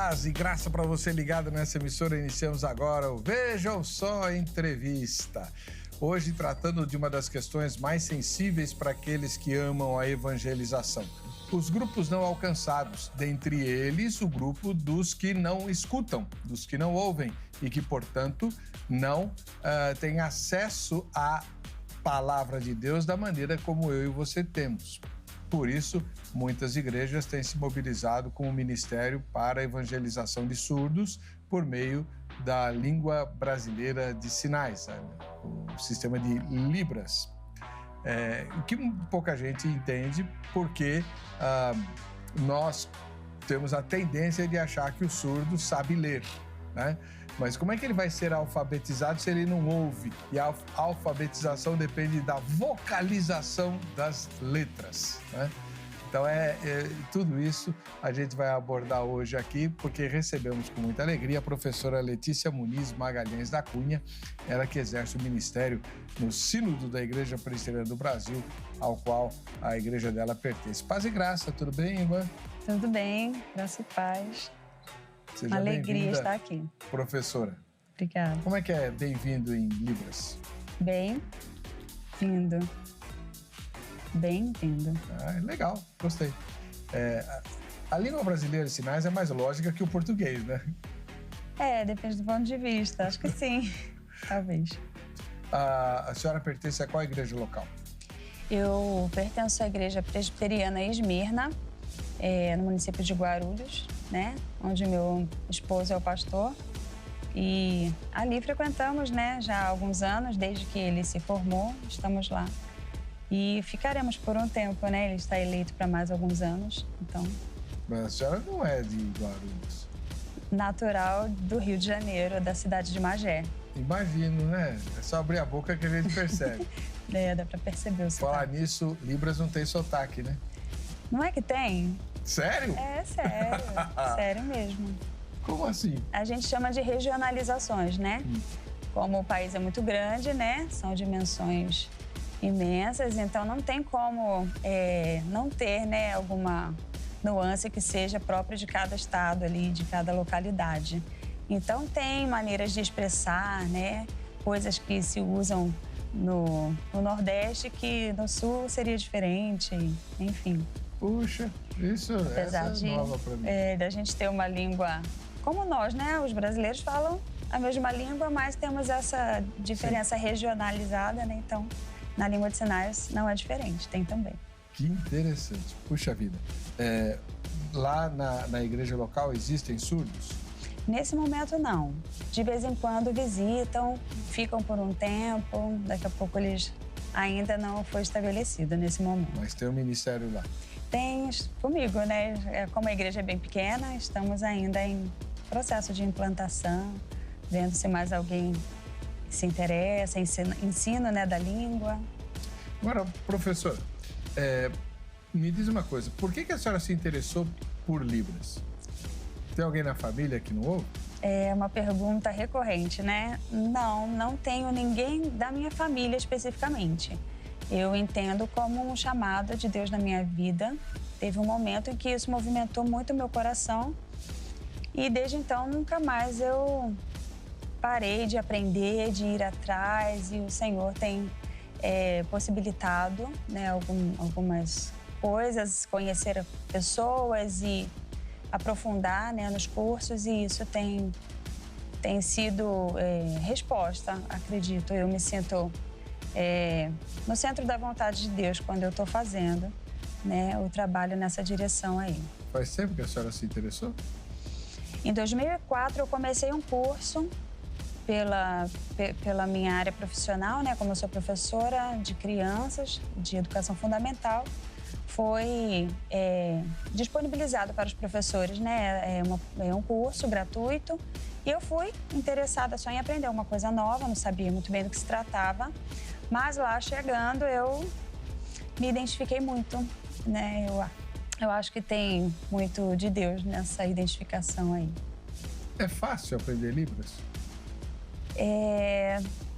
Paz e graça para você ligado nessa emissora. Iniciamos agora o Vejam Só Entrevista. Hoje tratando de uma das questões mais sensíveis para aqueles que amam a evangelização. Os grupos não alcançados, dentre eles o grupo dos que não escutam, dos que não ouvem e que, portanto, não têm acesso à palavra de Deus da maneira como eu e você temos. Por isso, muitas igrejas têm se mobilizado com o Ministério para a Evangelização de Surdos por meio da língua brasileira de sinais, o sistema de Libras. O que pouca gente entende porque nós temos a tendência de achar que o surdo sabe ler, né? Mas como é que ele vai ser alfabetizado se ele não ouve? E a alfabetização depende da vocalização das letras, né? Então, tudo isso a gente vai abordar hoje aqui, porque recebemos com muita alegria a professora Letícia Muniz Magalhães da Cunha, ela que exerce o ministério no Sínodo da Igreja Presbiteriana do Brasil, ao qual a igreja dela pertence. Paz e graça, tudo bem, irmã? Tudo bem, graça e paz. Seja uma alegria estar aqui. Professora. Obrigada. Como é que é bem-vindo em Libras? Bem-vindo. Bem-vindo. Legal, gostei. A língua brasileira de sinais é mais lógica que o português, né? Depende do ponto de vista. Acho que sim, talvez. A senhora pertence a qual igreja local? Eu pertenço à Igreja Presbiteriana Esmirna, no município de Guarulhos, né? Onde meu esposo é o pastor. E ali frequentamos, né, já há alguns anos, desde que ele se formou, estamos lá. E ficaremos por um tempo, né? Ele está eleito para mais alguns anos, então... Mas a senhora não é de Guarulhos? Natural do Rio de Janeiro, da cidade de Magé. Imagino, né? É só abrir a boca que a gente percebe. Dá para perceber o sotaque. Falar nisso, Libras não tem sotaque, né? Não é que tem? Sério? É sério, sério mesmo. Como assim? A gente chama de regionalizações, né? Como o país é muito grande, né? São dimensões imensas, então não tem como não ter, né, alguma nuance que seja própria de cada estado ali, de cada localidade. Então tem maneiras de expressar, né, coisas que se usam no Nordeste que no Sul seria diferente, enfim. Puxa, essa é nova para mim. Da gente ter uma língua como nós, né? Os brasileiros falam a mesma língua, mas temos essa diferença regionalizada, né? Então, na língua de sinais não é diferente, tem também. Que interessante. Puxa vida. Lá na igreja local existem surdos? Nesse momento, não. De vez em quando visitam, ficam por um tempo, daqui a pouco eles ainda não foi estabelecido nesse momento. Mas tem um ministério lá? Tem comigo, né? Como a igreja é bem pequena, estamos ainda em processo de implantação, vendo se mais alguém se interessa, ensino, né, da língua. Agora, professora, me diz uma coisa, por que a senhora se interessou por Libras? Tem alguém na família que não ouve? É uma pergunta recorrente, né? Não tenho ninguém da minha família especificamente. Eu entendo como um chamado de Deus na minha vida. Teve um momento em que isso movimentou muito o meu coração e desde então nunca mais eu parei de aprender, de ir atrás, e o Senhor tem possibilitado, né, algumas coisas, conhecer pessoas e aprofundar, né, nos cursos, e isso tem sido resposta, acredito. Eu me sinto no centro da vontade de Deus quando eu estou fazendo, né, o trabalho nessa direção aí. Faz tempo que a senhora se interessou? Em 2004 eu comecei um curso pela minha área profissional, né, como eu sou professora de crianças, de educação fundamental. Foi disponibilizado para os professores, né, é um curso gratuito. E eu fui interessada só em aprender uma coisa nova, não sabia muito bem do que se tratava. Mas lá chegando eu me identifiquei muito, né? Eu acho que tem muito de Deus nessa identificação aí. É fácil aprender Libras?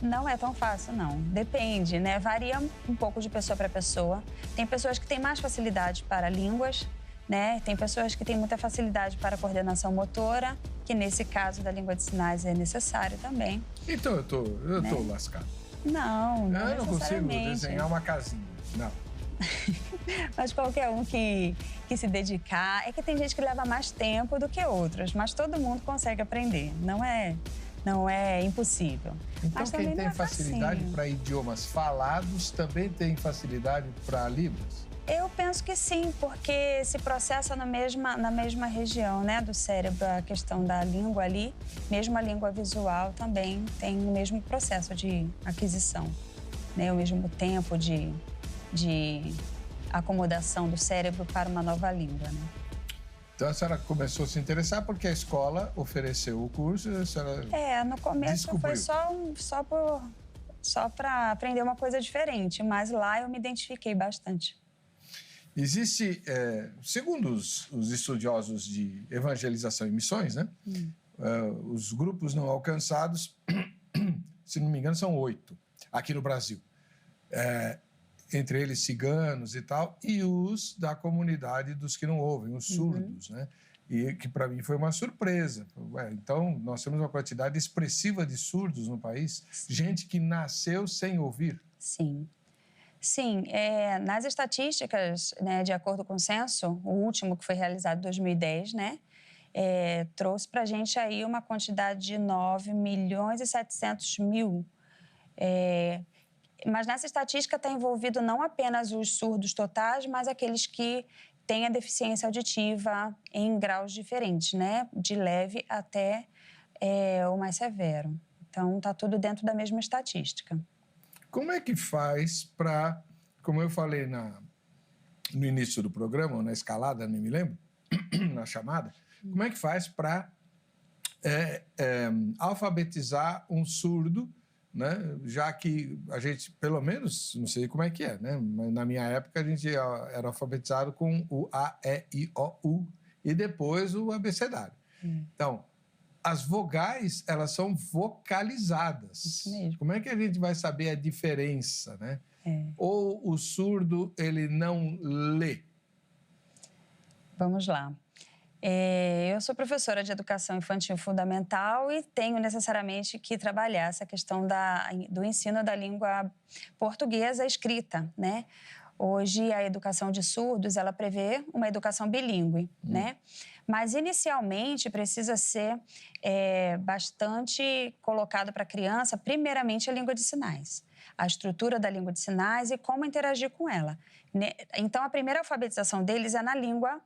Não é tão fácil, não. Depende, né? Varia um pouco de pessoa para pessoa. Tem pessoas que têm mais facilidade para línguas, né? Tem pessoas que têm muita facilidade para a coordenação motora, que nesse caso da língua de sinais é necessário também. Então eu tô lascado. Não eu não consigo desenhar uma casinha, não. Mas qualquer um que se dedicar... É que tem gente que leva mais tempo do que outros, mas todo mundo consegue aprender. Não é impossível. Então mas quem tem facilidade para idiomas falados também tem facilidade para Libras? Eu penso que sim, porque se processa na mesma região, né, do cérebro, a questão da língua ali. Mesmo a língua visual também tem o mesmo processo de aquisição, né, o mesmo tempo de acomodação do cérebro para uma nova língua, né? Então a senhora começou a se interessar porque a escola ofereceu o curso e a senhora no começo descobriu. foi só para aprender uma coisa diferente, mas lá eu me identifiquei bastante. Existe, segundo os estudiosos de evangelização e missões, né? Os grupos não alcançados, se não me engano, são 8 aqui no Brasil. Entre eles ciganos e tal, e os da comunidade dos que não ouvem, os surdos, né? E que para mim foi uma surpresa. Então, nós temos uma quantidade expressiva de surdos no país, gente que nasceu sem ouvir. Sim. Sim, nas estatísticas, né, de acordo com o censo, o último que foi realizado em 2010, né, trouxe para a gente aí uma quantidade de 9.700.000. Mas nessa estatística está envolvido não apenas os surdos totais, mas aqueles que têm a deficiência auditiva em graus diferentes, né, de leve até o mais severo. Então, está tudo dentro da mesma estatística. Como é que faz para, como eu falei no início do programa, ou na escalada, nem me lembro, na chamada, como é que faz para alfabetizar um surdo, né? Já que a gente, pelo menos, não sei como é que é, né? Mas na minha época a gente era alfabetizado com o A, E, I, O, U e depois o abecedário. Então, as vogais, elas são vocalizadas. Isso mesmo. Como é que a gente vai saber a diferença, né? Ou o surdo, ele não lê? Vamos lá. Eu sou professora de educação infantil fundamental e tenho necessariamente que trabalhar essa questão do ensino da língua portuguesa escrita, né? Hoje, a educação de surdos, ela prevê uma educação bilíngue, né? Mas, inicialmente, precisa ser bastante colocado para a criança, primeiramente, a língua de sinais. A estrutura da língua de sinais e como interagir com ela. Então, a primeira alfabetização deles é na língua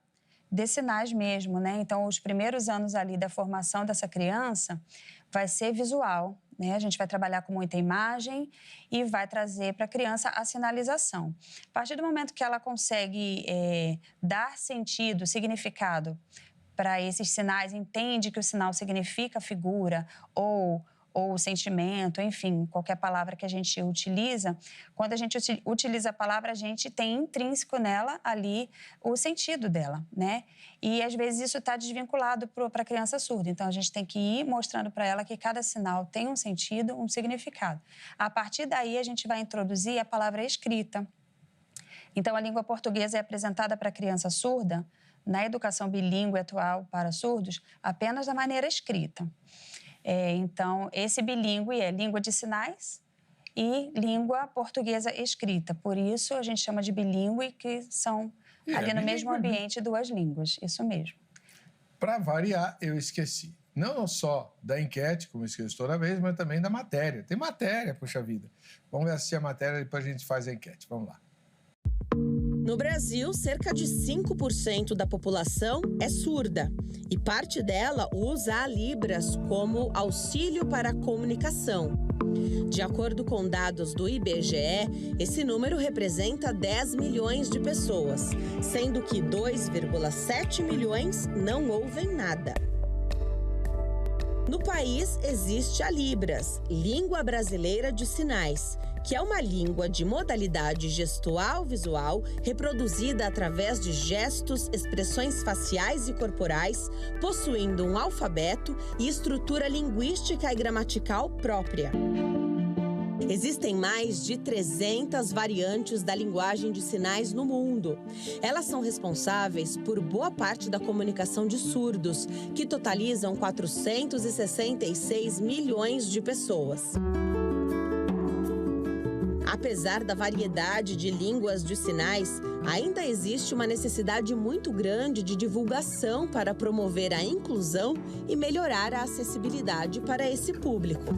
de sinais mesmo, né? Então, os primeiros anos ali da formação dessa criança vai ser visual, né? A gente vai trabalhar com muita imagem e vai trazer para a criança a sinalização. A partir do momento que ela consegue dar sentido, significado para esses sinais, entende que o sinal significa figura ou sentimento, enfim, qualquer palavra que a gente utiliza, quando a gente utiliza a palavra, a gente tem intrínseco nela ali o sentido dela, né? E, às vezes, isso está desvinculado para a criança surda. Então, a gente tem que ir mostrando para ela que cada sinal tem um sentido, um significado. A partir daí, a gente vai introduzir a palavra escrita. Então, a língua portuguesa é apresentada para a criança surda, na educação bilíngue atual para surdos, apenas da maneira escrita. Então, esse bilíngue é língua de sinais e língua portuguesa escrita. Por isso, a gente chama de bilíngue, que são ali no mesmo ambiente duas línguas. Isso mesmo. Para variar, eu esqueci. Não só da enquete, como eu esqueço toda vez, mas também da matéria. Tem matéria, puxa vida. Vamos assistir a matéria e depois a gente faz a enquete. Vamos lá. No Brasil, cerca de 5% da população é surda e parte dela usa a Libras como auxílio para a comunicação. De acordo com dados do IBGE, esse número representa 10 milhões de pessoas, sendo que 2,7 milhões não ouvem nada. No país existe a Libras, Língua Brasileira de Sinais, que é uma língua de modalidade gestual-visual reproduzida através de gestos, expressões faciais e corporais, possuindo um alfabeto e estrutura linguística e gramatical própria. Existem mais de 300 variantes da linguagem de sinais no mundo. Elas são responsáveis por boa parte da comunicação de surdos, que totalizam 466 milhões de pessoas. Apesar da variedade de línguas de sinais, ainda existe uma necessidade muito grande de divulgação para promover a inclusão e melhorar a acessibilidade para esse público.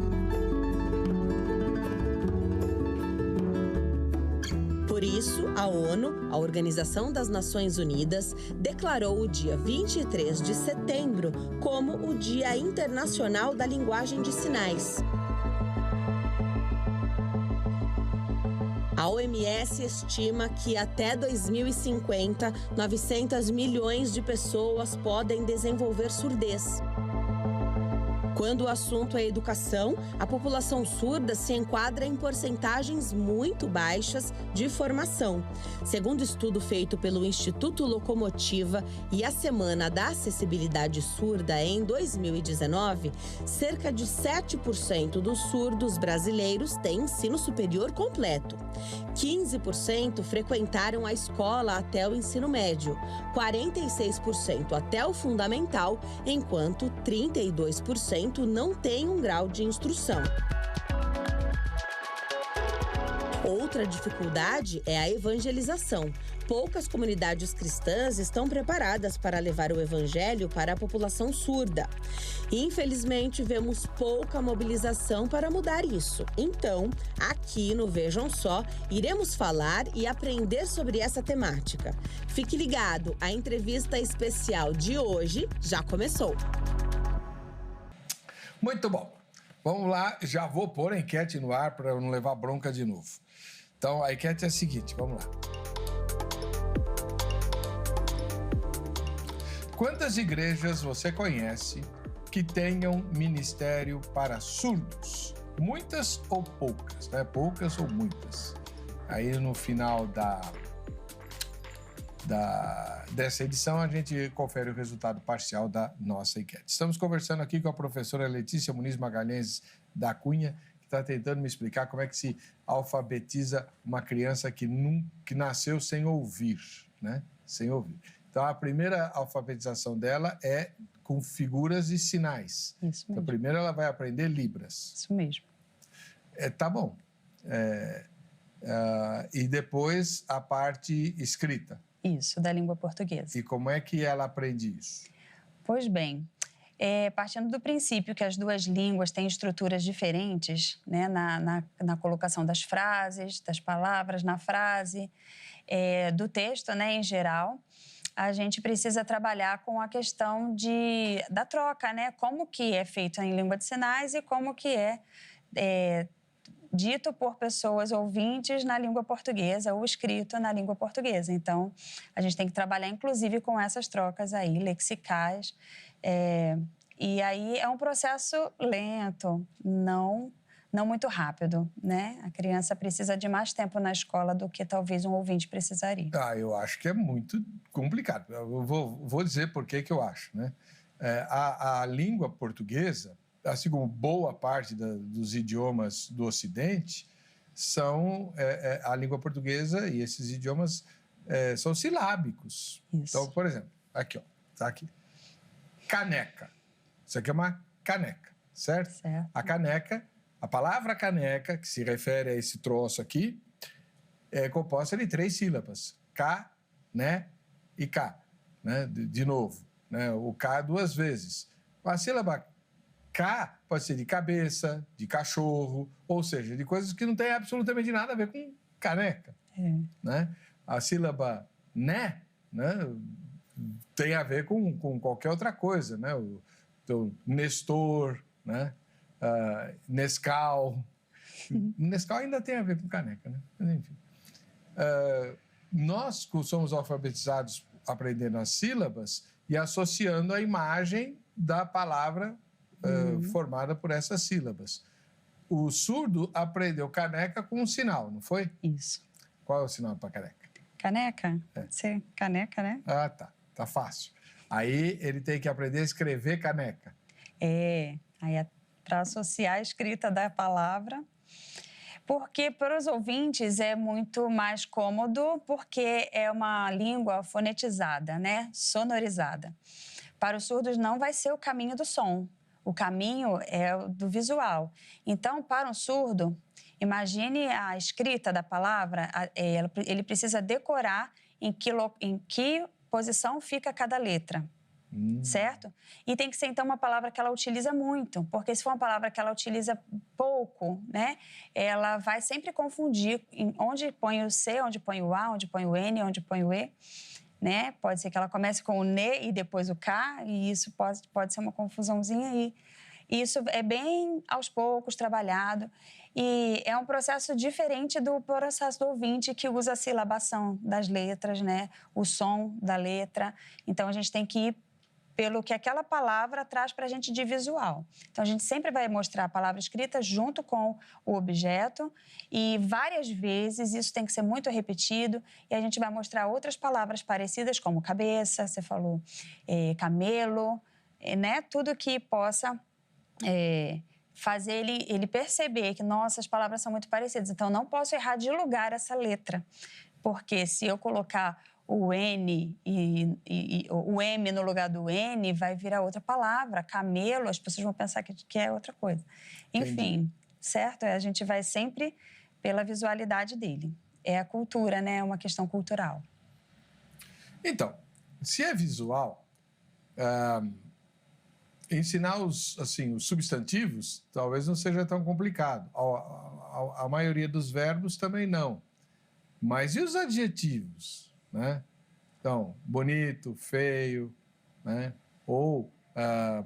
Por isso, a ONU, a Organização das Nações Unidas, declarou o dia 23 de setembro como o Dia Internacional da Linguagem de Sinais. A OMS estima que até 2050, 900 milhões de pessoas podem desenvolver surdez. Quando o assunto é educação, a população surda se enquadra em porcentagens muito baixas de formação. Segundo estudo feito pelo Instituto Locomotiva e a Semana da Acessibilidade Surda em 2019, cerca de 7% dos surdos brasileiros têm ensino superior completo. 15% frequentaram a escola até o ensino médio, 46% até o fundamental, enquanto 32% não têm um grau de instrução. Outra dificuldade é a evangelização. Poucas comunidades cristãs estão preparadas para levar o evangelho para a população surda. Infelizmente, vemos pouca mobilização para mudar isso. Então, aqui no Vejam Só, iremos falar e aprender sobre essa temática. Fique ligado, a entrevista especial de hoje já começou. Muito bom. Vamos lá, já vou pôr a enquete no ar para não levar bronca de novo. Então, a enquete é a seguinte, vamos lá. Quantas igrejas você conhece que tenham ministério para surdos? Muitas ou poucas, né? Poucas ou muitas. Aí, no final dessa edição, a gente confere o resultado parcial da nossa enquete. Estamos conversando aqui com a professora Letícia Muniz Magalhães da Cunha, que está tentando me explicar como é que se alfabetiza uma criança que nasceu sem ouvir, né? Sem ouvir. Então, a primeira alfabetização dela é com figuras e sinais. Isso mesmo. Então, primeiro ela vai aprender Libras. Isso mesmo. Tá bom. E depois a parte escrita. Isso, da língua portuguesa. E como é que ela aprende isso? Pois bem, partindo do princípio que as duas línguas têm estruturas diferentes, né, na colocação das frases, das palavras na frase, do texto, né, em geral, a gente precisa trabalhar com a questão da troca, né? Como que é feito em língua de sinais e como que é dito por pessoas ouvintes na língua portuguesa ou escrito na língua portuguesa. Então, a gente tem que trabalhar, inclusive, com essas trocas aí, lexicais. E aí é um processo lento, não muito rápido, né? A criança precisa de mais tempo na escola do que talvez um ouvinte precisaria. Eu acho que é muito complicado. Eu vou dizer por que eu acho, né? A língua portuguesa, assim como boa parte dos idiomas do Ocidente, são a língua portuguesa e esses idiomas são silábicos. Isso. Então, por exemplo, aqui, ó, tá aqui. Caneca. Isso aqui é uma caneca, certo? Certo. A caneca, a palavra caneca, que se refere a esse troço aqui, é composta de 3 sílabas. Ca, né e cá. Né? De novo, né? O cá 2 vezes. A sílaba K pode ser de cabeça, de cachorro, ou seja, de coisas que não têm absolutamente nada a ver com caneca. Né? A sílaba né, tem a ver com qualquer outra coisa. Né? O Nestor, né? Nescau. Nescau ainda tem a ver com caneca, né? Mas, enfim. Nós somos alfabetizados aprendendo as sílabas e associando a imagem da palavra formada por essas sílabas. O surdo aprendeu caneca com um sinal, não foi? Isso. Qual é o sinal para caneca? Caneca? Ser caneca, né? Ah, tá. Tá fácil. Aí ele tem que aprender a escrever caneca. Aí para associar a escrita da palavra. Porque para os ouvintes é muito mais cômodo, porque é uma língua fonetizada, né? Sonorizada. Para os surdos não vai ser o caminho do som, o caminho é o do visual. Então, para um surdo, imagine a escrita da palavra, ele precisa decorar em que posição fica cada letra. Certo? E tem que ser, então, uma palavra que ela utiliza muito, porque se for uma palavra que ela utiliza pouco, né, ela vai sempre confundir onde põe o C, onde põe o A, onde põe o N, onde põe o E, né? Pode ser que ela comece com o N e depois o K, e isso pode ser uma confusãozinha aí. Isso é bem aos poucos trabalhado e é um processo diferente do processo do ouvinte que usa a silabação das letras, né? O som da letra. Então, a gente tem que ir pelo que aquela palavra traz para a gente de visual. Então, a gente sempre vai mostrar a palavra escrita junto com o objeto e várias vezes isso tem que ser muito repetido e a gente vai mostrar outras palavras parecidas como cabeça, você falou, camelo, né? Tudo que possa fazer ele perceber que, nossa, as palavras são muito parecidas. Então, não posso errar de lugar essa letra, porque se eu colocar o N e o M no lugar do N, vai virar outra palavra. Camelo, as pessoas vão pensar que é outra coisa. Enfim, entendi. Certo? A gente vai sempre pela visualidade dele. É a cultura, né? É uma questão cultural. Então, se é visual, ensinar os substantivos talvez não seja tão complicado. A maioria dos verbos também não. Mas e os adjetivos? Né? Então, bonito, feio, né? Ou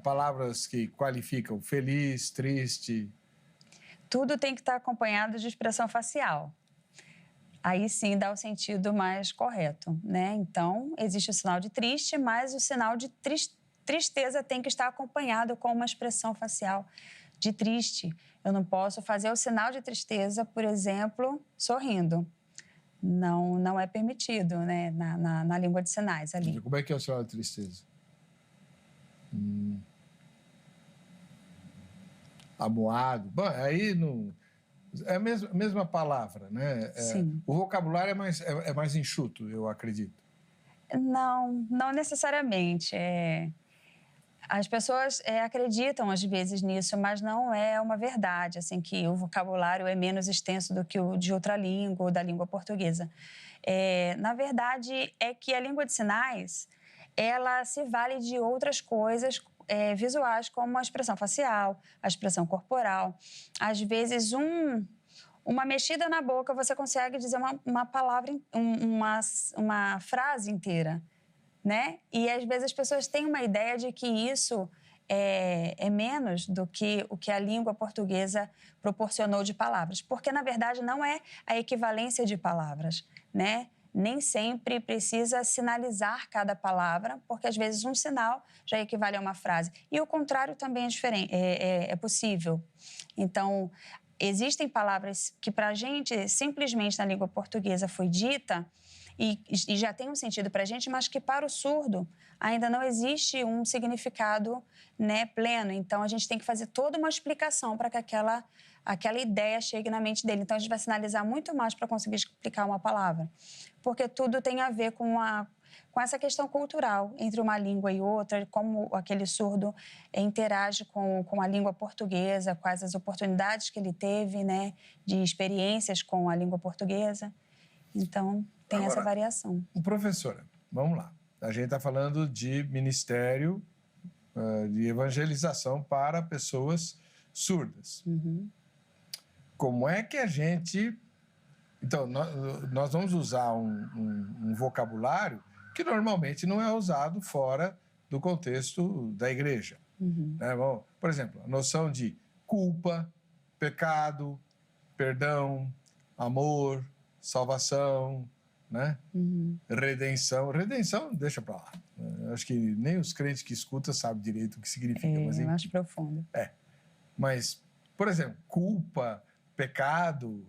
palavras que qualificam feliz, triste. Tudo tem que estar acompanhado de expressão facial. Aí sim dá o sentido mais correto, né? Então, existe o sinal de triste, mas o sinal de tristeza tem que estar acompanhado com uma expressão facial de triste. Eu não posso fazer o sinal de tristeza, por exemplo, sorrindo. Não é permitido, né, na língua de sinais ali. Como é que é o sinal de tristeza? Amuado. Bom, aí não... É a mesma palavra, né? Sim. O vocabulário é mais enxuto, eu acredito. Não necessariamente. As pessoas acreditam, às vezes, nisso, mas não é uma verdade, assim, que o vocabulário é menos extenso do que o de outra língua ou da língua portuguesa. Na verdade, é que a língua de sinais, ela se vale de outras coisas visuais, como a expressão facial, a expressão corporal. Às vezes, uma mexida na boca, você consegue dizer uma palavra, uma frase inteira. Né? E, às vezes, as pessoas têm uma ideia de que isso é menos do que o que a língua portuguesa proporcionou de palavras. Porque, na verdade, não é a equivalência de palavras, né? Nem sempre precisa sinalizar cada palavra, porque, às vezes, um sinal já equivale a uma frase. E o contrário também é diferente, é possível. Então, existem palavras que, para a gente, simplesmente na língua portuguesa foi dita e já tem um sentido para a gente, mas que para o surdo ainda não existe um significado, né, pleno. Então, a gente tem que fazer toda uma explicação para que aquela ideia chegue na mente dele. Então, a gente vai sinalizar muito mais para conseguir explicar uma palavra. Porque tudo tem a ver com essa questão cultural entre uma língua e outra, como aquele surdo interage com a língua portuguesa, quais as oportunidades que ele teve, né, de experiências com a língua portuguesa. Então, tem essa variação. Professora, vamos lá. A gente está falando de ministério de evangelização para pessoas surdas. Uhum. Como é que a gente... Então, nós vamos usar um vocabulário que normalmente não é usado fora do contexto da igreja. Uhum. Né? Bom, por exemplo, a noção de culpa, pecado, perdão, amor, salvação, né? Uhum. Redenção, deixa pra lá. Acho que nem os crentes que escutam sabem direito o que significa. Mas, eu acho profundo. Mas, por exemplo, culpa, pecado,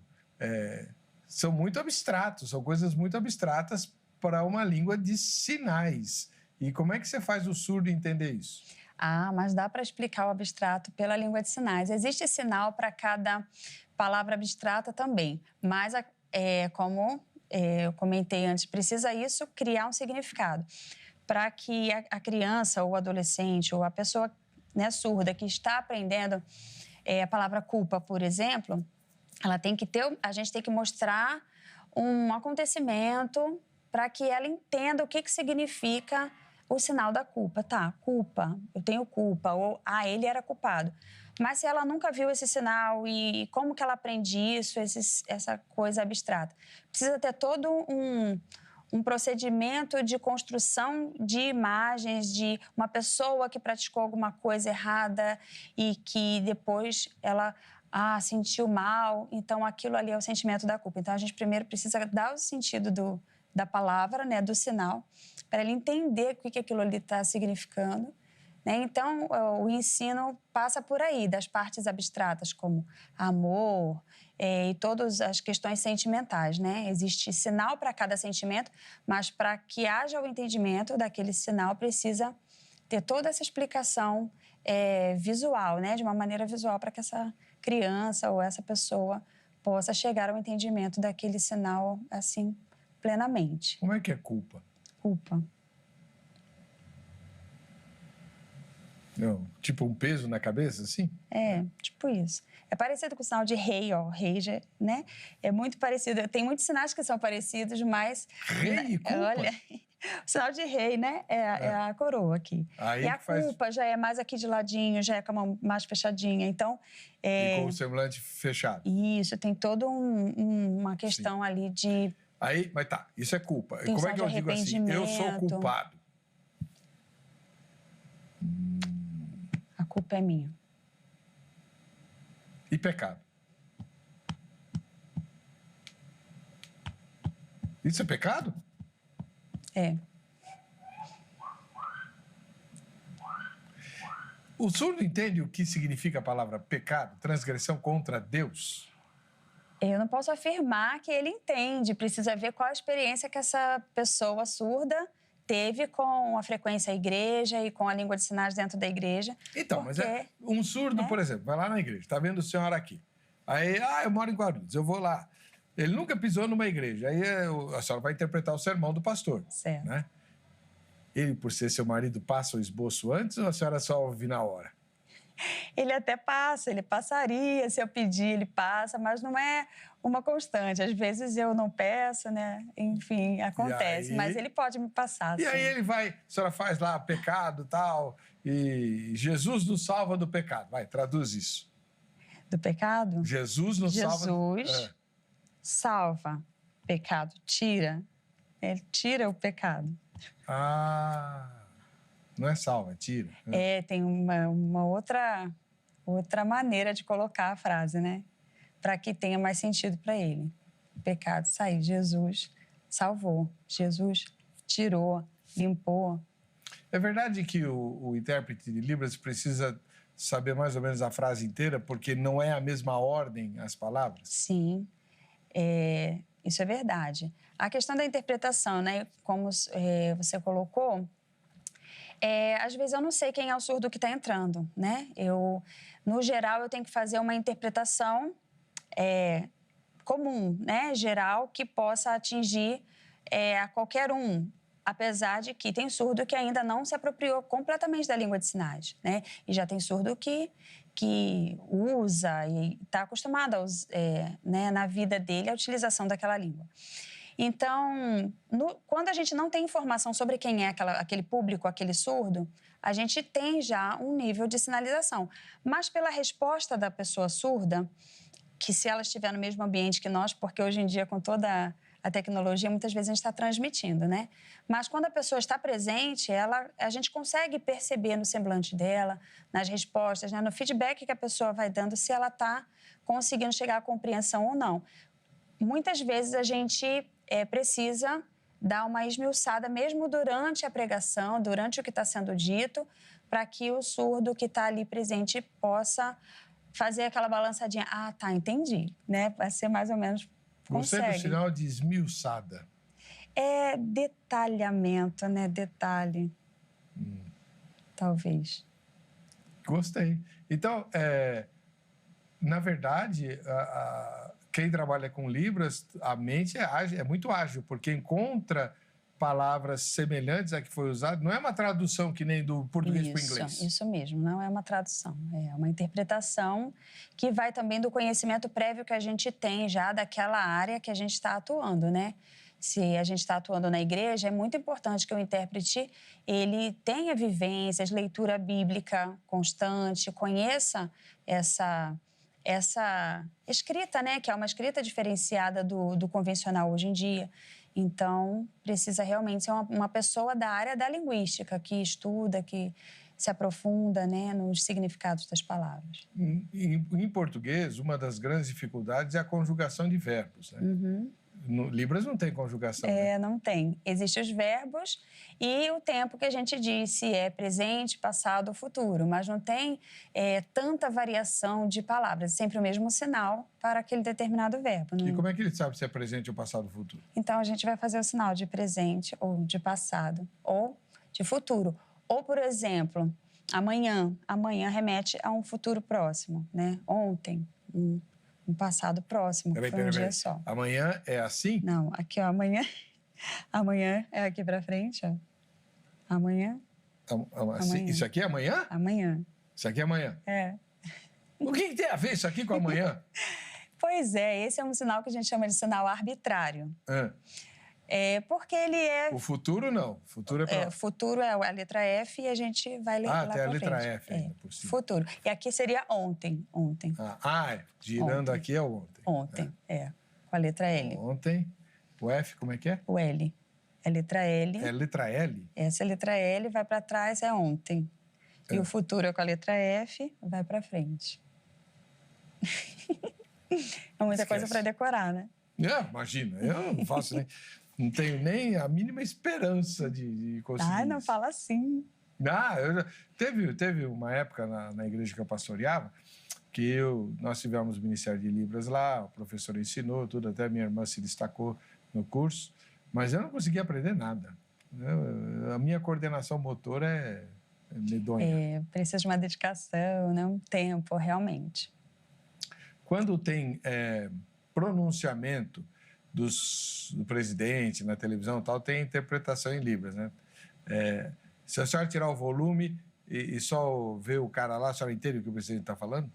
são muito abstratos, são coisas muito abstratas para uma língua de sinais. E como é que você faz o surdo entender isso? Mas dá para explicar o abstrato pela língua de sinais. Existe sinal para palavra abstrata também. Mas, como eu comentei antes, precisa isso criar um significado. Para que a criança, ou o adolescente, ou a pessoa, né, surda que está aprendendo a palavra culpa, por exemplo, a gente tem que mostrar um acontecimento para que ela entenda o que significa o sinal da culpa. Tá, culpa, eu tenho culpa, ou ele era culpado. Mas se ela nunca viu esse sinal e como que ela aprende isso, essa coisa abstrata? Precisa ter todo um procedimento de construção de imagens de uma pessoa que praticou alguma coisa errada e que depois ela sentiu mal, então aquilo ali é o sentimento da culpa. Então a gente primeiro precisa dar o sentido da palavra, né, do sinal, para ele entender o que aquilo ali está significando. Né? Então, o ensino passa por aí, das partes abstratas, como amor e todas as questões sentimentais. Né? Existe sinal para cada sentimento, mas para que haja o entendimento daquele sinal, precisa ter toda essa explicação visual, né? De uma maneira visual, para que essa criança ou essa pessoa possa chegar ao entendimento daquele sinal, assim, plenamente. Como é que é culpa? Culpa. Não, tipo um peso na cabeça, assim? Tipo isso. É parecido com o sinal de rei, ó. Rei, né? É muito parecido. Tem muitos sinais que são parecidos, mas... Rei e culpa? Olha, o sinal de rei, né? É a coroa aqui. Aí e a culpa já é mais aqui de ladinho, já é com a mão mais fechadinha. Então... E com o semblante fechado. Isso, tem toda uma questão ali de... Aí, mas tá, isso é culpa. Tem como é que eu digo assim? Eu sou culpado. A culpa é minha. E pecado? Isso é pecado? É. O surdo entende o que significa a palavra pecado, transgressão contra Deus? Eu não posso afirmar que ele entende. Precisa ver qual a experiência que essa pessoa surda teve com a frequência à igreja e com a língua de sinais dentro da igreja. Então, mas um surdo, por exemplo, vai lá na igreja, tá vendo o senhor aqui. Aí, eu moro em Guarulhos, eu vou lá. Ele nunca pisou numa igreja. Aí a senhora vai interpretar o sermão do pastor. Certo. Né? Ele, por ser seu marido, passa o esboço antes ou a senhora só ouve na hora? Ele até passa, ele passaria, se eu pedir, ele passa, mas não é uma constante. Às vezes eu não peço, né? Enfim, acontece, mas ele pode me passar. E aí ele vai, a senhora faz lá pecado e tal, e Jesus nos salva do pecado. Vai, traduz isso. Do pecado? Jesus nos salva... Jesus salva. Pecado, tira. Ele tira o pecado. Não é salva, é tira. Tem uma outra maneira de colocar a frase, né? Para que tenha mais sentido para ele. O pecado saiu, Jesus salvou, Jesus tirou, limpou. É verdade que o intérprete de Libras precisa saber mais ou menos a frase inteira, porque não é a mesma ordem as palavras? Sim, isso é verdade. A questão da interpretação, né? Como você colocou... às vezes eu não sei quem é o surdo que está entrando, né? No geral, eu tenho que fazer uma interpretação comum, né? Geral, que possa atingir a qualquer um. Apesar de que tem surdo que ainda não se apropriou completamente da língua de sinais, né? E já tem surdo que usa e está acostumado né, na vida dele a utilização daquela língua. Então, quando a gente não tem informação sobre quem é aquele público, aquele surdo, a gente tem já um nível de sinalização. Mas pela resposta da pessoa surda, que se ela estiver no mesmo ambiente que nós, porque hoje em dia, com toda a tecnologia, muitas vezes a gente está transmitindo, né? Mas quando a pessoa está presente, a gente consegue perceber no semblante dela, nas respostas, né? No feedback que a pessoa vai dando, se ela está conseguindo chegar à compreensão ou não. Muitas vezes a gente precisa dar uma esmiuçada mesmo durante a pregação, durante o que está sendo dito, para que o surdo que está ali presente possa fazer aquela balançadinha. Tá, entendi, né? Vai ser mais ou menos, consegue. Gostei do sinal de esmiuçada. É detalhamento, né? Detalhe. Talvez. Gostei. Então, na verdade, quem trabalha com Libras, a mente é muito ágil, porque encontra palavras semelhantes à que foi usada. Não é uma tradução que nem do português para o inglês. Isso mesmo, não é uma tradução. É uma interpretação que vai também do conhecimento prévio que a gente tem já daquela área que a gente está atuando, né? Se a gente está atuando na igreja, é muito importante que o intérprete ele tenha vivências, leitura bíblica constante, conheça essa escrita, né? Que é uma escrita diferenciada do convencional hoje em dia. Então, precisa realmente ser uma pessoa da área da linguística, que estuda, que se aprofunda, né, nos significados das palavras. Em português, uma das grandes dificuldades é a conjugação de verbos, né? No Libras não tem conjugação, né? Não tem. Existem os verbos e o tempo que a gente diz, se é presente, passado ou futuro, mas não tem tanta variação de palavras, sempre o mesmo sinal para aquele determinado verbo. E como é que ele sabe se é presente ou passado ou futuro? Então, a gente vai fazer o sinal de presente ou de passado ou de futuro. Ou, por exemplo, amanhã. Amanhã remete a um futuro próximo, né? Ontem, um passado próximo, foi um dia só. Amanhã é assim? Não, aqui, ó, amanhã. Amanhã é aqui pra frente, ó. Amanhã. Amanhã. Isso aqui é amanhã? Amanhã. Isso aqui é amanhã? É. O que tem a ver isso aqui com amanhã? Pois é, esse é um sinal que a gente chama de sinal arbitrário. Porque ele é... O futuro, não. O futuro é para... O futuro é a letra F e a gente vai ler lá pra frente. Tem a letra F ainda por cima. Futuro. E aqui seria ontem. Girando ontem. Aqui é ontem. Ontem, com a letra L. Ontem. O F, como é que é? O L. É letra L. É letra L? Essa letra L vai para trás, é ontem. E o futuro é com a letra F, vai para frente. É muita coisa para decorar, né? Imagina. Eu não faço nem... Não tenho nem a mínima esperança de conseguir não isso. fala assim. Teve uma época na igreja que eu pastoreava que nós tivemos o Ministério de Libras lá, o professor ensinou tudo, até minha irmã se destacou no curso, mas eu não conseguia aprender nada. A minha coordenação motora é medonha. Precisa de uma dedicação, né? Um tempo, realmente. Quando tem pronunciamento do presidente na televisão e tal, tem interpretação em Libras, né? Se a senhora tirar o volume e só ver o cara lá, a senhora entende o que o presidente está falando?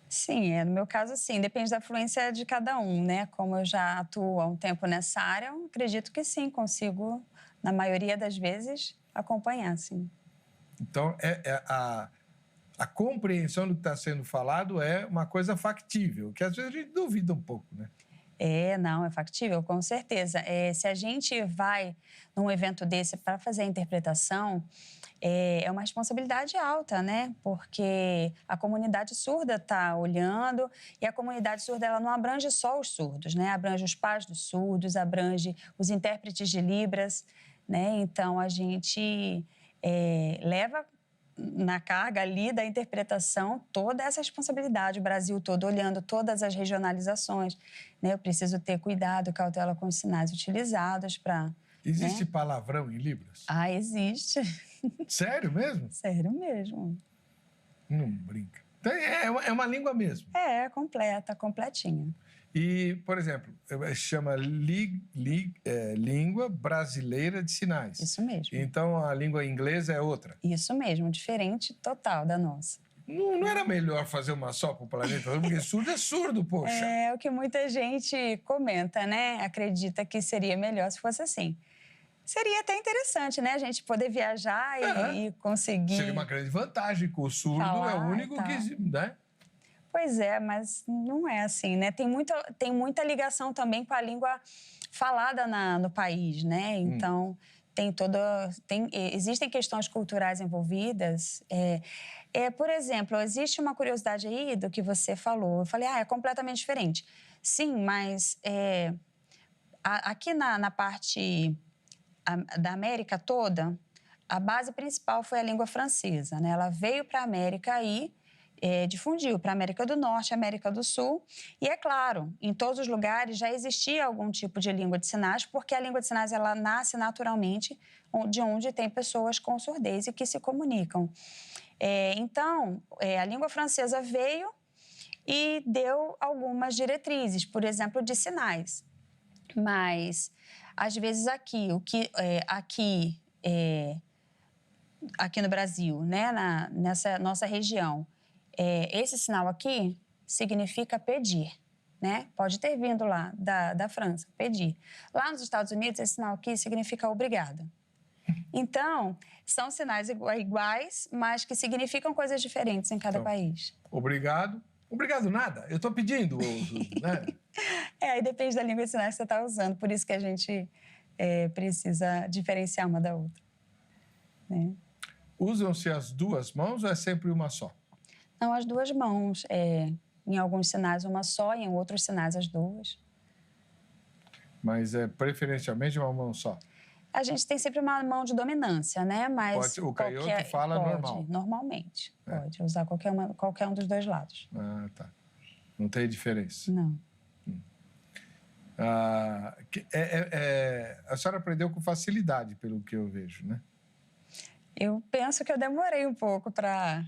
Sim, no meu caso, sim. Depende da fluência de cada um, né? Como eu já atuo há um tempo nessa área, eu acredito que sim, consigo, na maioria das vezes, acompanhar, sim. Então, a compreensão do que está sendo falado é uma coisa factível, que às vezes a gente duvida um pouco, né? Não, é factível, com certeza. Se a gente vai num evento desse para fazer a interpretação, é uma responsabilidade alta, né? Porque a comunidade surda está olhando e a comunidade surda ela não abrange só os surdos, né? Abrange os pais dos surdos, abrange os intérpretes de Libras, né? Então, a gente leva na carga ali da interpretação toda essa responsabilidade, o Brasil todo olhando todas as regionalizações, né? Eu preciso ter cuidado, cautela com os sinais utilizados para... Existe palavrão em Libras? Existe. Sério mesmo? Sério mesmo. Não brinca. Então, é uma língua mesmo? Completa, completinha. E, por exemplo, chama Língua Brasileira de Sinais. Isso mesmo. Então, a língua inglesa é outra? Isso mesmo, diferente total da nossa. Não era melhor fazer uma só para o planeta? Porque surdo é surdo, poxa. É o que muita gente comenta, né? Acredita que seria melhor se fosse assim. Seria até interessante, né? A gente poder viajar e conseguir... Seria uma grande vantagem, que o surdo é o único que... né? Pois é, mas não é assim, né? Tem muita ligação também com a língua falada no país, né? Então, existem questões culturais envolvidas. Por exemplo, existe uma curiosidade aí do que você falou. Eu falei, é completamente diferente. Sim, mas aqui na parte da América toda, a base principal foi a língua francesa, né? Ela veio para a América e difundiu para a América do Norte, América do Sul. E, é claro, em todos os lugares já existia algum tipo de língua de sinais, porque a língua de sinais ela nasce naturalmente de onde tem pessoas com surdez e que se comunicam. Então, a língua francesa veio e deu algumas diretrizes, por exemplo, de sinais. Mas, às vezes, aqui no Brasil, né, nessa nossa região, esse sinal aqui significa pedir, né? Pode ter vindo lá da França, pedir. Lá nos Estados Unidos, esse sinal aqui significa obrigado. Então, são sinais iguais, mas que significam coisas diferentes em cada país. Obrigado. Obrigado nada. Eu estou pedindo, né? Aí depende da língua de sinais que você está usando. Por isso que a gente precisa diferenciar uma da outra. Né? Usam-se as duas mãos ou é sempre uma só? Não, as duas mãos. Em alguns sinais uma só, em outros sinais as duas. Mas é preferencialmente uma mão só? A gente tem sempre uma mão de dominância, né? Mas o canhoto fala normal? Normalmente. Pode usar qualquer um dos dois lados. Ah, tá. Não tem diferença? Não. A senhora aprendeu com facilidade, pelo que eu vejo, né? Eu penso que eu demorei um pouco para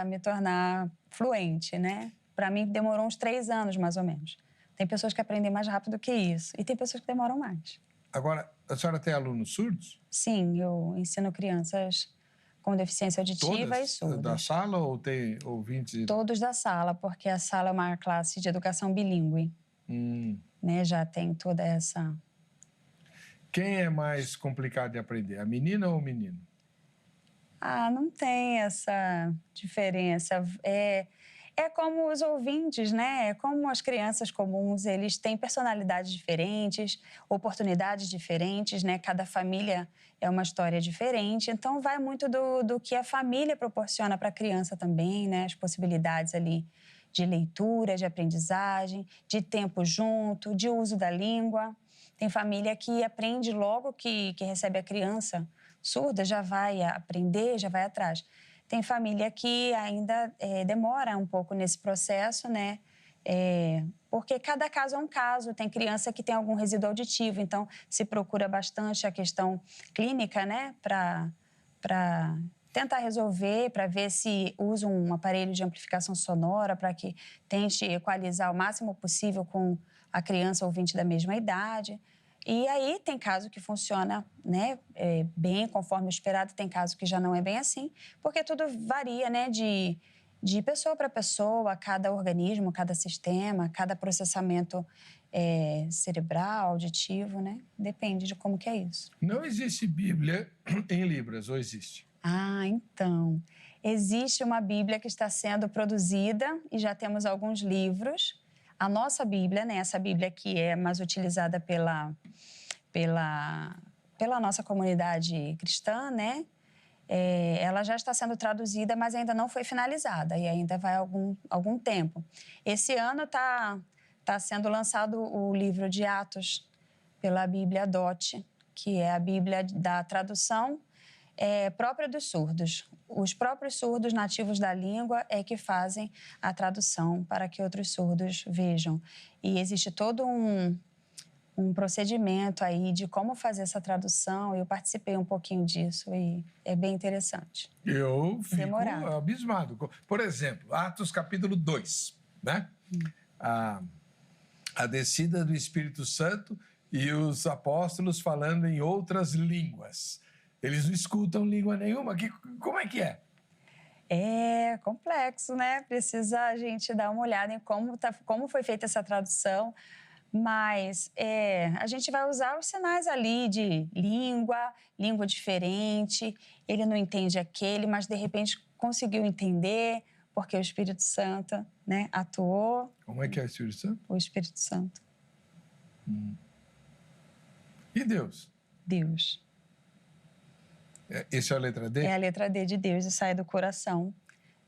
me tornar fluente, né? Para mim, demorou uns 3 anos, mais ou menos. Tem pessoas que aprendem mais rápido que isso. E tem pessoas que demoram mais. Agora, a senhora tem alunos surdos? Sim, eu ensino crianças com deficiência auditiva Todas e surdas. da sala ou tem ouvintes? Todos da sala, porque a sala é uma classe de educação bilíngue. Né? Já tem toda essa... Quem é mais complicado de aprender, a menina ou o menino? Não tem essa diferença. É como os ouvintes, né? É como as crianças comuns, eles têm personalidades diferentes, oportunidades diferentes, né? Cada família é uma história diferente. Então, vai muito do que a família proporciona para a criança também, né? As possibilidades ali de leitura, de aprendizagem, de tempo junto, de uso da língua. Tem família que aprende logo que recebe a criança surda, já vai aprender, já vai atrás. Tem família que ainda demora um pouco nesse processo, né? Porque cada caso é um caso. Tem criança que tem algum resíduo auditivo, então se procura bastante a questão clínica, né? Para tentar resolver, para ver se usa um aparelho de amplificação sonora para que tente equalizar o máximo possível com a criança ouvinte da mesma idade. E aí tem caso que funciona, né, bem conforme o esperado, tem caso que já não é bem assim, porque tudo varia, né, de pessoa para pessoa, cada organismo, cada sistema, cada processamento cerebral, auditivo, né? Depende de como que é isso. Não existe Bíblia em Libras, ou existe? Então, existe uma Bíblia que está sendo produzida e já temos alguns livros. A nossa Bíblia, né, essa Bíblia que é mais utilizada pela nossa comunidade cristã, né, ela já está sendo traduzida, mas ainda não foi finalizada e ainda vai algum tempo. Esse ano está sendo lançado o livro de Atos pela Bíblia DOT, que é a Bíblia da tradução própria dos surdos. Os próprios surdos nativos da língua é que fazem a tradução para que outros surdos vejam. E existe todo um procedimento aí de como fazer essa tradução. Eu participei um pouquinho disso e é bem interessante. Eu fico abismado. Por exemplo, Atos capítulo 2, né? A descida do Espírito Santo e os apóstolos falando em outras línguas. Eles não escutam língua nenhuma. Como é que é? É complexo, né? Precisa a gente dar uma olhada em como foi feita essa tradução. Mas a gente vai usar os sinais ali de língua diferente. Ele não entende aquele, mas de repente conseguiu entender, porque o Espírito Santo, né, atuou. Como é que é o Espírito Santo? O Espírito Santo. E Deus? Deus. Essa é a letra D? É a letra D de Deus e sai do coração.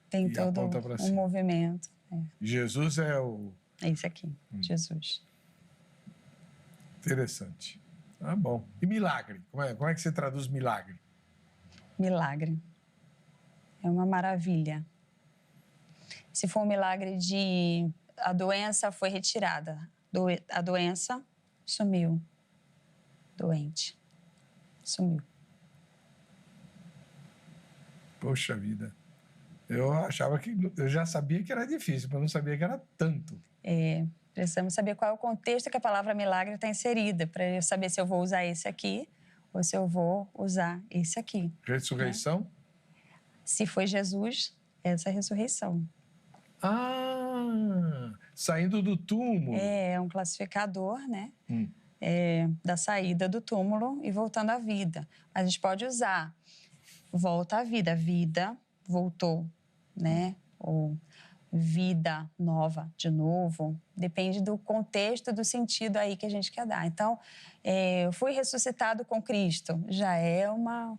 Tem e todo um movimento. Jesus é o... É esse aqui, Jesus. Interessante. Bom. E milagre? Como é que você traduz milagre? Milagre. É uma maravilha. Se for um milagre de... A doença foi retirada. A doença sumiu. Doente. Sumiu. Poxa vida. Eu achava que... Eu já sabia que era difícil, mas não sabia que era tanto. Precisamos saber qual é o contexto que a palavra milagre está inserida, para eu saber se eu vou usar esse aqui ou se eu vou usar esse aqui. Ressurreição? Né? Se foi Jesus, essa é a ressurreição. Saindo do túmulo. É um classificador, né? Da saída do túmulo e voltando à vida. A gente pode usar volta à vida, vida voltou, né? Ou vida nova de novo. Depende do contexto, do sentido aí que a gente quer dar. Então, eu fui ressuscitado com Cristo. Já é uma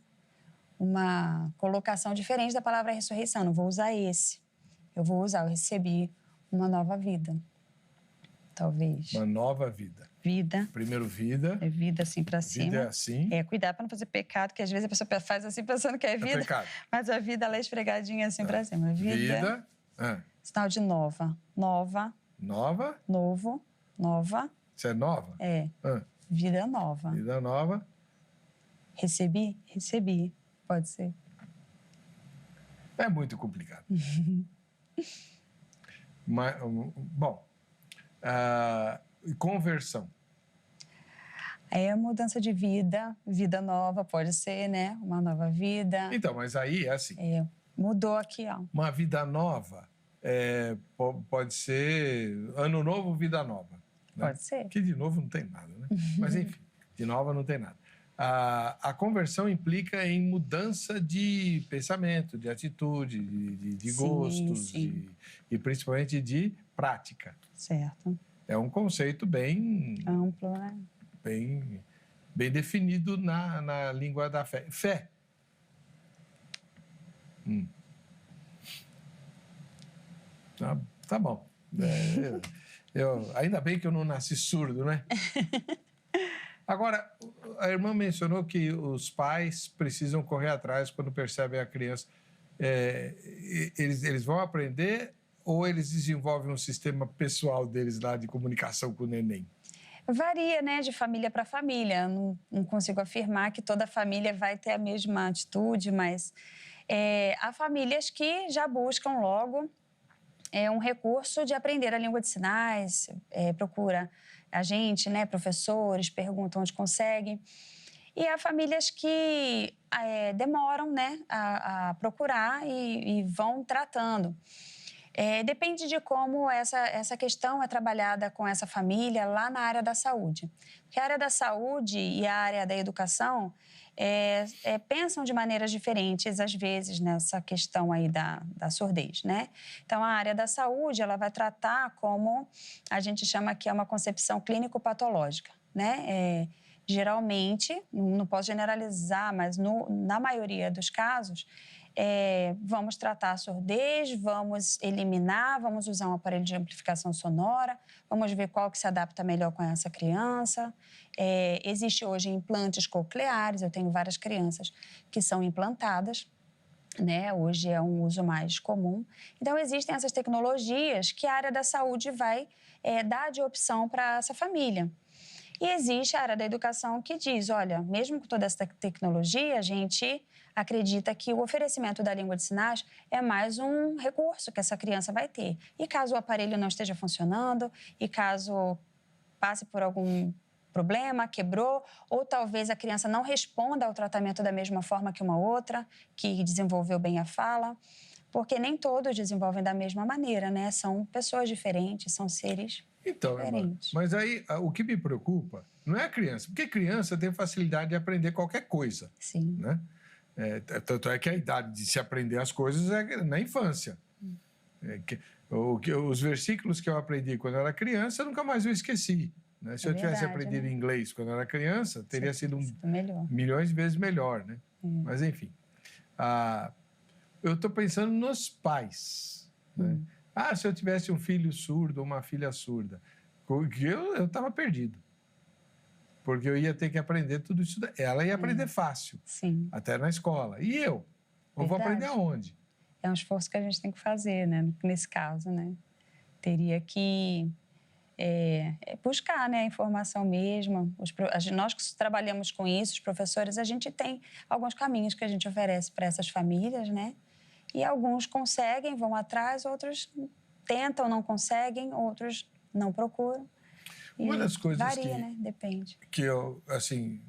colocação diferente da palavra ressurreição. Não vou usar esse. Eu recebi uma nova vida. Talvez. Uma nova vida. Vida. Primeiro, vida. É vida assim para cima. Vida é assim. Cuidar para não fazer pecado, que às vezes a pessoa faz assim pensando que é vida. Pecado. Mas a vida, ela é esfregadinha assim para cima. Vida. Sinal de nova. Nova. Nova. Novo. Nova. Isso é nova? Vida nova. Vida nova. Recebi. Pode ser. É muito complicado. Mas, bom, conversão. É mudança de vida, vida nova, pode ser, né? Uma nova vida. Então, mas aí é assim. Mudou aqui, ó. Uma vida nova pode ser ano novo, vida nova. Né? Pode ser. Que de novo não tem nada, né? Mas enfim, de nova não tem nada. A conversão implica em mudança de pensamento, de atitude, de gostos, sim. E principalmente de prática. Certo. É um conceito bem... amplo, né? Bem definido na língua da fé. Fé. Tá bom. Ainda bem que eu não nasci surdo, né? Agora, a irmã mencionou que os pais precisam correr atrás quando percebem a criança. Eles vão aprender ou eles desenvolvem um sistema pessoal deles lá de comunicação com o neném? Varia, né, de família para família. Não consigo afirmar que toda família vai ter a mesma atitude, mas há famílias que já buscam logo um recurso de aprender a língua de sinais, procura a gente, né, professores, perguntam onde conseguem. E há famílias que demoram, né, a procurar e vão tratando. Depende de como essa questão é trabalhada com essa família lá na área da saúde. Porque a área da saúde e a área da educação pensam de maneiras diferentes, às vezes, nessa questão aí da surdez, né? Então, a área da saúde, ela vai tratar como a gente chama que é uma concepção clínico-patológica, né? Geralmente, não posso generalizar, mas na maioria dos casos, vamos tratar a surdez, vamos eliminar, vamos usar um aparelho de amplificação sonora, vamos ver qual que se adapta melhor com essa criança. Existe hoje implantes cocleares, eu tenho várias crianças que são implantadas, né? Hoje é um uso mais comum. Então, existem essas tecnologias que a área da saúde vai dar de opção para essa família. E existe a área da educação que diz, olha, mesmo com toda essa tecnologia, a gente acredita que o oferecimento da língua de sinais é mais um recurso que essa criança vai ter. E caso o aparelho não esteja funcionando, e caso passe por algum problema, quebrou, ou talvez a criança não responda ao tratamento da mesma forma que uma outra, que desenvolveu bem a fala, porque nem todos desenvolvem da mesma maneira, né? São pessoas diferentes, são seres diferentes. Mas aí o que me preocupa não é a criança, porque criança tem facilidade de aprender qualquer coisa. Sim. Né? Tanto é que a idade de se aprender as coisas é na infância. Os versículos que eu aprendi quando eu era criança, eu nunca mais eu esqueci. Né? Se eu tivesse aprendido inglês quando eu era criança, teria sido milhões de vezes melhor. Né? Mas, enfim. Eu estou pensando nos pais. Né? Se eu tivesse um filho surdo ou uma filha surda, eu estava perdido. Porque eu ia ter que aprender tudo isso. Ela ia aprender fácil. Sim. Até na escola. E eu? Eu vou aprender aonde? É um esforço que a gente tem que fazer, né? Nesse caso, né? Teria que buscar, né, a informação mesmo. Nós que trabalhamos com isso, os professores, a gente tem alguns caminhos que a gente oferece para essas famílias, né? E alguns conseguem, vão atrás, outros tentam, não conseguem, outros não procuram. Uma das coisas varia, né? Depende. Que eu, assim,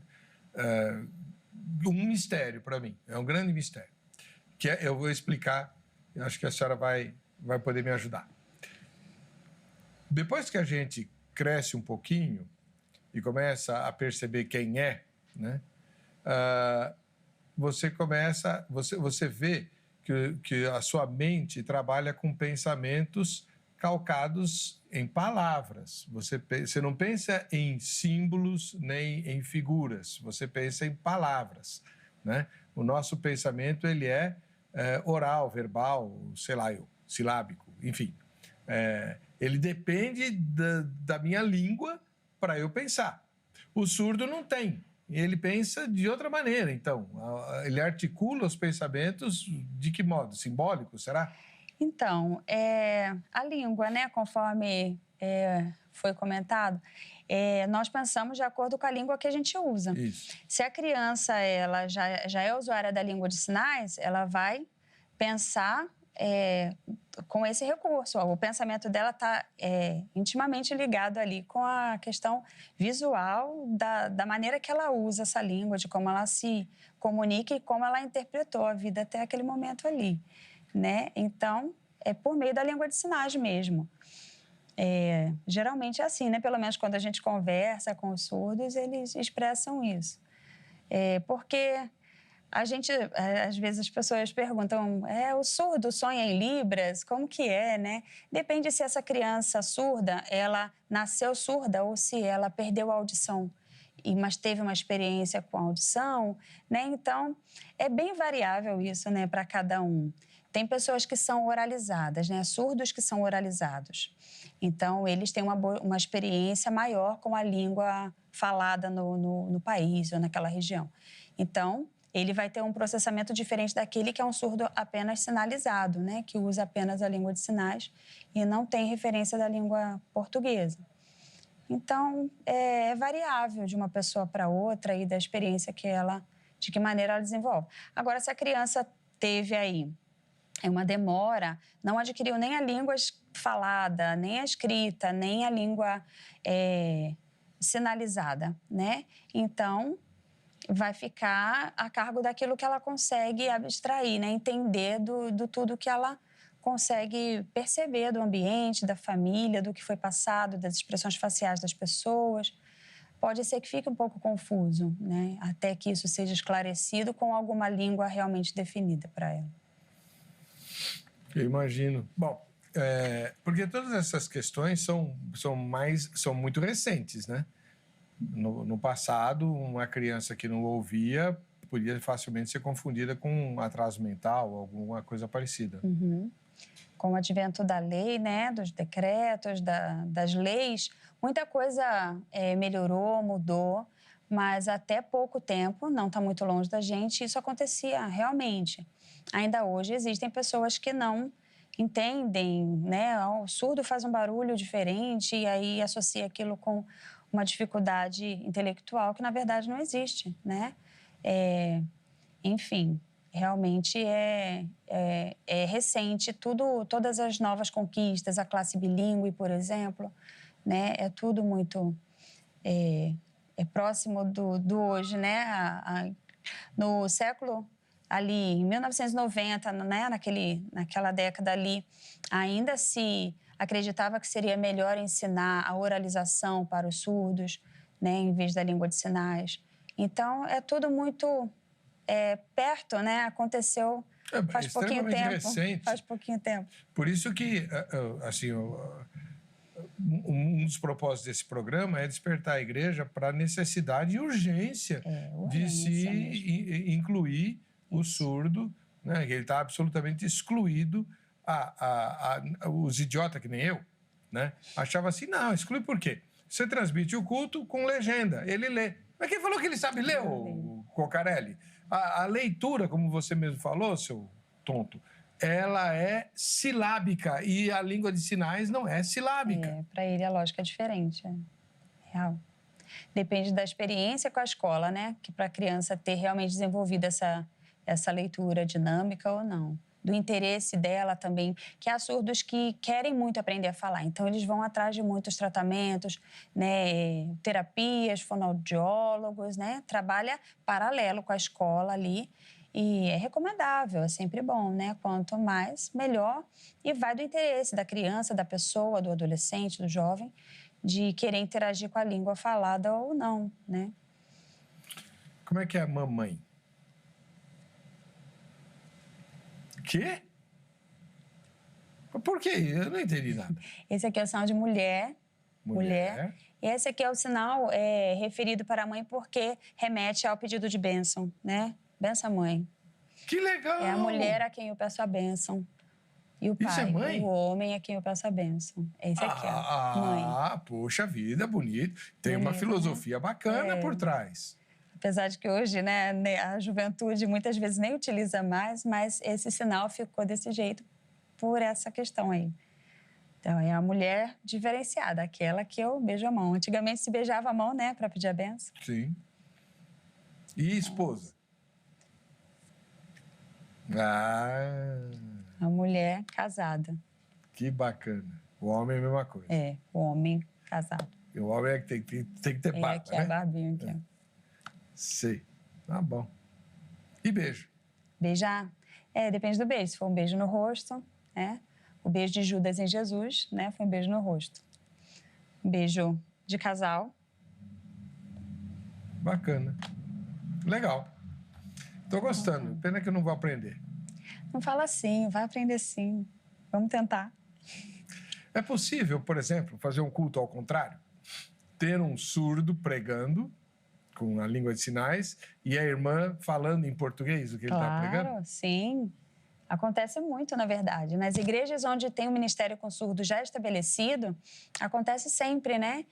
um mistério para mim, é um grande mistério, que eu vou explicar, eu acho que a senhora vai poder me ajudar. Depois que a gente cresce um pouquinho e começa a perceber quem é, né? Você vê que a sua mente trabalha com pensamentos calcados em palavras. Você não pensa em símbolos nem em figuras, você pensa em palavras, né? O nosso pensamento ele é oral, verbal, sei lá, silábico, enfim. Ele depende da minha língua para eu pensar. O surdo não tem. Ele pensa de outra maneira, então. Ele articula os pensamentos de que modo? Simbólico, será? Então, a língua, né, conforme foi comentado, nós pensamos de acordo com a língua que a gente usa. Isso. Se a criança ela já é usuária da língua de sinais, ela vai pensar com esse recurso. O pensamento dela está intimamente ligado ali com a questão visual da maneira que ela usa essa língua, de como ela se comunica e como ela interpretou a vida até aquele momento ali, né? Então, é por meio da língua de sinais mesmo. Geralmente é assim, né? Pelo menos quando a gente conversa com os surdos, eles expressam isso. Porque às vezes as pessoas perguntam, o surdo sonha em libras? Como que é, né? Depende se essa criança surda, ela nasceu surda ou se ela perdeu a audição, mas teve uma experiência com a audição, né? Então, é bem variável isso, né, para cada um. Tem pessoas que são oralizadas, né? Surdos que são oralizados. Então, eles têm uma experiência maior com a língua falada no país ou naquela região. Então, ele vai ter um processamento diferente daquele que é um surdo apenas sinalizado, né? Que usa apenas a língua de sinais e não tem referência da língua portuguesa. Então, é variável de uma pessoa para outra e da experiência de que maneira ela desenvolve. Agora, se a criança teve aí uma demora, não adquiriu nem a língua falada, nem a escrita, nem a língua sinalizada, né? Então, vai ficar a cargo daquilo que ela consegue abstrair, né? Entender do tudo que ela consegue perceber do ambiente, da família, do que foi passado, das expressões faciais das pessoas. Pode ser que fique um pouco confuso, né? Até que isso seja esclarecido com alguma língua realmente definida para ela. Eu imagino. Bom, porque todas essas questões são muito recentes, né? No passado, uma criança que não ouvia podia facilmente ser confundida com um atraso mental, alguma coisa parecida. Uhum. Com o advento da lei, né, dos decretos, das leis, muita coisa melhorou, mudou, mas até pouco tempo, não está muito longe da gente, isso acontecia realmente. Ainda hoje existem pessoas que não entendem, né, o surdo faz um barulho diferente e aí associa aquilo com uma dificuldade intelectual que, na verdade, não existe, né? Enfim, realmente é recente todas as novas conquistas, a classe bilíngue, por exemplo, né? É tudo muito próximo do hoje, né? No século ali, em 1990, né? Naquela década ali, ainda se acreditava que seria melhor ensinar a oralização para os surdos, né, em vez da língua de sinais. Então, é tudo muito perto, né? Aconteceu faz pouquinho tempo. Recente. Faz pouquinho tempo. Por isso que, assim, um dos propósitos desse programa é despertar a igreja para a necessidade e urgência de se incluir o surdo, né? Ele está absolutamente excluído. Os idiotas que nem eu, né? Achava assim, não, exclui por quê? Você transmite o culto com legenda, ele lê. Mas quem falou que ele sabe ler, o Cocarelli? A leitura, como você mesmo falou, seu tonto, ela é silábica e a língua de sinais não é silábica. Para ele a lógica é diferente, real. Depende da experiência com a escola, né? Que para a criança ter realmente desenvolvido essa leitura dinâmica ou não. do interesse dela também, que há surdos que querem muito aprender a falar. Então, eles vão atrás de muitos tratamentos, né, terapias, fonoaudiólogos, né? Trabalha paralelo com a escola ali. E é recomendável, é sempre bom, né? Quanto mais, melhor. E vai do interesse da criança, da pessoa, do adolescente, do jovem, de querer interagir com a língua falada ou não, né? Como é que é a mamãe? Quê? Por quê? Eu não entendi nada. Esse aqui é o sinal de mulher. Mulher. E esse aqui é o sinal referido para a mãe porque remete ao pedido de bênção, né? Benção, mãe. Que legal! É a mulher a quem eu peço a bênção. E o pai, Isso é mãe? o homem a quem eu peço a bênção. Esse aqui, ó. Mãe. Ah, poxa vida, bonito. Tem uma Bonito, filosofia bacana É. por trás. Apesar de que hoje, né, a juventude muitas vezes nem utiliza mais, mas esse sinal ficou desse jeito por essa questão aí. Então, é a mulher diferenciada, aquela que eu beijo a mão. Antigamente se beijava a mão, né, para pedir a bênção. Sim. E esposa? Ah, A mulher casada. que bacana. O homem é a mesma coisa. É, o homem casado. E o homem é que tem que ter barba, Aqui é a né? barbinha aqui, ó. Sei. Tá bom. E beijo? Beijar? Depende do beijo. Se for um beijo no rosto, né? O beijo de Judas em Jesus, né? Foi um beijo no rosto. Um beijo de casal. Bacana. Legal. Tô gostando. Pena que eu não vou aprender. Não fala assim, vai aprender sim. Vamos tentar. É possível, por exemplo, fazer um culto ao contrário? Ter um surdo pregando com a língua de sinais e a irmã falando em português o que ele está pregando? Claro, sim. Acontece muito, na verdade. Nas igrejas onde tem um ministério com surdo já estabelecido, acontece sempre, né?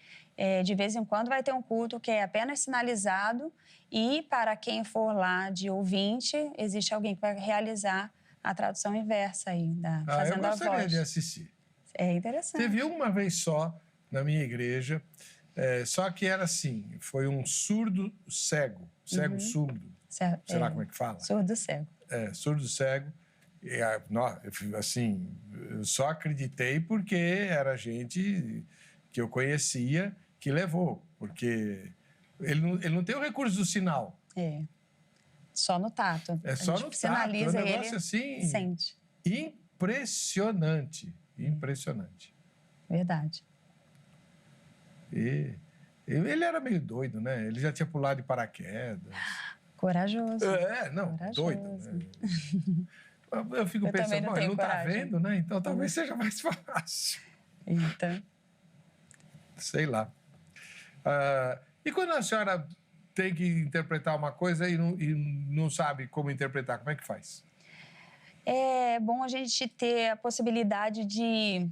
De vez em quando vai ter um culto que é apenas sinalizado e para quem for lá de ouvinte, existe alguém que vai realizar a tradução inversa aí, fazendo eu a gostaria voz. de assistir. É interessante. Teve uma vez só na minha igreja, só que era assim, foi um surdo cego, surdo, sei lá como é que fala. Surdo cego. Surdo cego. E, assim, eu só acreditei porque era gente que eu conhecia que levou, porque ele não tem o recurso do sinal. Só no tato. É só no tato, sinaliza é um negócio ele assim sente. Impressionante, impressionante. Verdade. E ele era meio doido, né? Ele já tinha pulado de paraquedas. Corajoso. Corajoso. Doido. Né? Eu fico Eu pensando, não ele não tenho tá coragem. vendo, né? Então talvez seja mais fácil. Então. Sei lá. E quando a senhora tem que interpretar uma coisa e não sabe como interpretar, como é que faz? É bom a gente ter a possibilidade de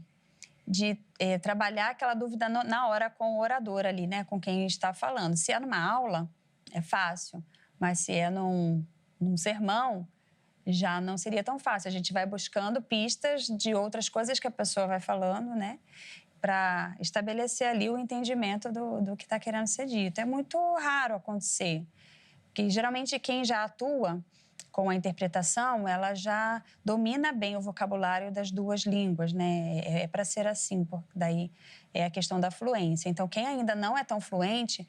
trabalhar aquela dúvida na hora com o orador ali, né? Com quem está falando. Se é numa aula, é fácil. Mas se é num sermão, já não seria tão fácil. A gente vai buscando pistas de outras coisas que a pessoa vai falando, né? Para estabelecer ali o entendimento do que está querendo ser dito. É muito raro acontecer, porque geralmente quem já atua com a interpretação, ela já domina bem o vocabulário das duas línguas, né? É para ser assim, porque daí é a questão da fluência. Então, quem ainda não é tão fluente,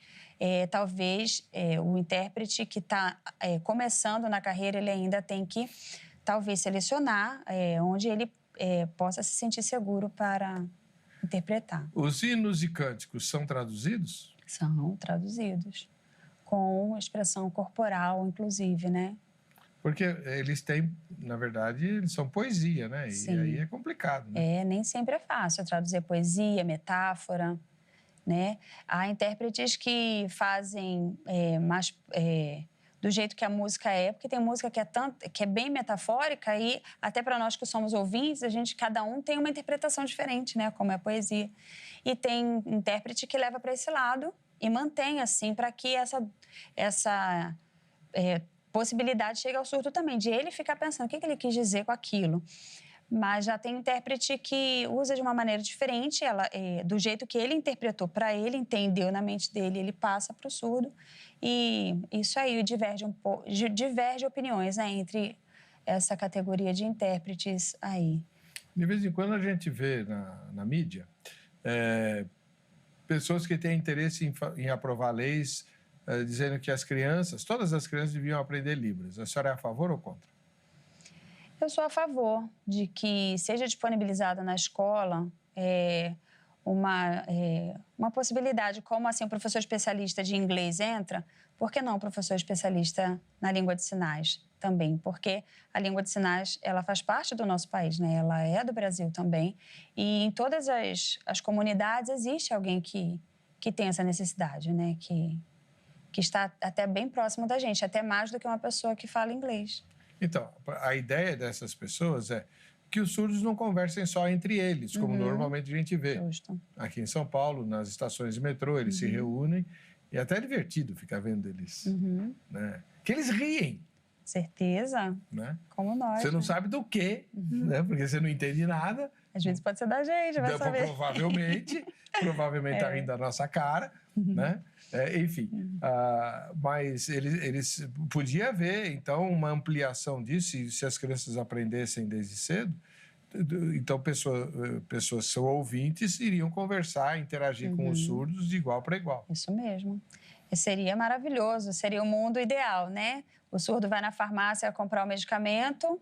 talvez o intérprete que está começando na carreira, ele ainda tem que, talvez, selecionar onde ele possa se sentir seguro para interpretar. Os hinos e cânticos são traduzidos? São traduzidos, com expressão corporal, inclusive, né? Porque eles têm, na verdade, eles são poesia, né? Sim. E aí é complicado, né? Nem sempre é fácil traduzir poesia, metáfora, né? Há intérpretes que fazem mais do jeito que a música é, porque tem música que é bem metafórica e até para nós que somos ouvintes, cada um tem uma interpretação diferente, né? Como é a poesia. E tem intérprete que leva para esse lado e mantém assim para que essa possibilidade chegue ao surdo também, de ele ficar pensando o que ele quis dizer com aquilo. Mas já tem intérprete que usa de uma maneira diferente, do jeito que ele interpretou para ele, entendeu na mente dele, ele passa para o surdo. E isso aí diverge opiniões, né, entre essa categoria de intérpretes aí. De vez em quando a gente vê na mídia pessoas que têm interesse em aprovar leis dizendo que todas as crianças deviam aprender Libras. A senhora é a favor ou contra? Eu sou a favor de que seja disponibilizada na escola uma possibilidade, como assim o professor especialista de inglês entra, por que não o professor especialista na língua de sinais também? Porque a língua de sinais, ela faz parte do nosso país, né? Ela é do Brasil também. E em todas as comunidades existe alguém que tem essa necessidade, né? Que está até bem próximo da gente, até mais do que uma pessoa que fala inglês. Então, a ideia dessas pessoas é que os surdos não conversem só entre eles, como normalmente a gente vê. Justo. Aqui em São Paulo, nas estações de metrô, eles se reúnem e até é divertido ficar vendo eles. Né? Que eles riem. Certeza. Né? Como nós. Você não sabe do quê, né? Porque você não entende nada. Às vezes pode ser da gente, vai saber. Provavelmente está rindo da nossa cara, né? Enfim, mas eles podia haver, então, uma ampliação disso, se as crianças aprendessem desde cedo, então pessoas são ouvintes, iriam conversar, interagir com os surdos de igual para igual. Isso mesmo. E seria maravilhoso, seria o mundo ideal, né? O surdo vai na farmácia comprar o medicamento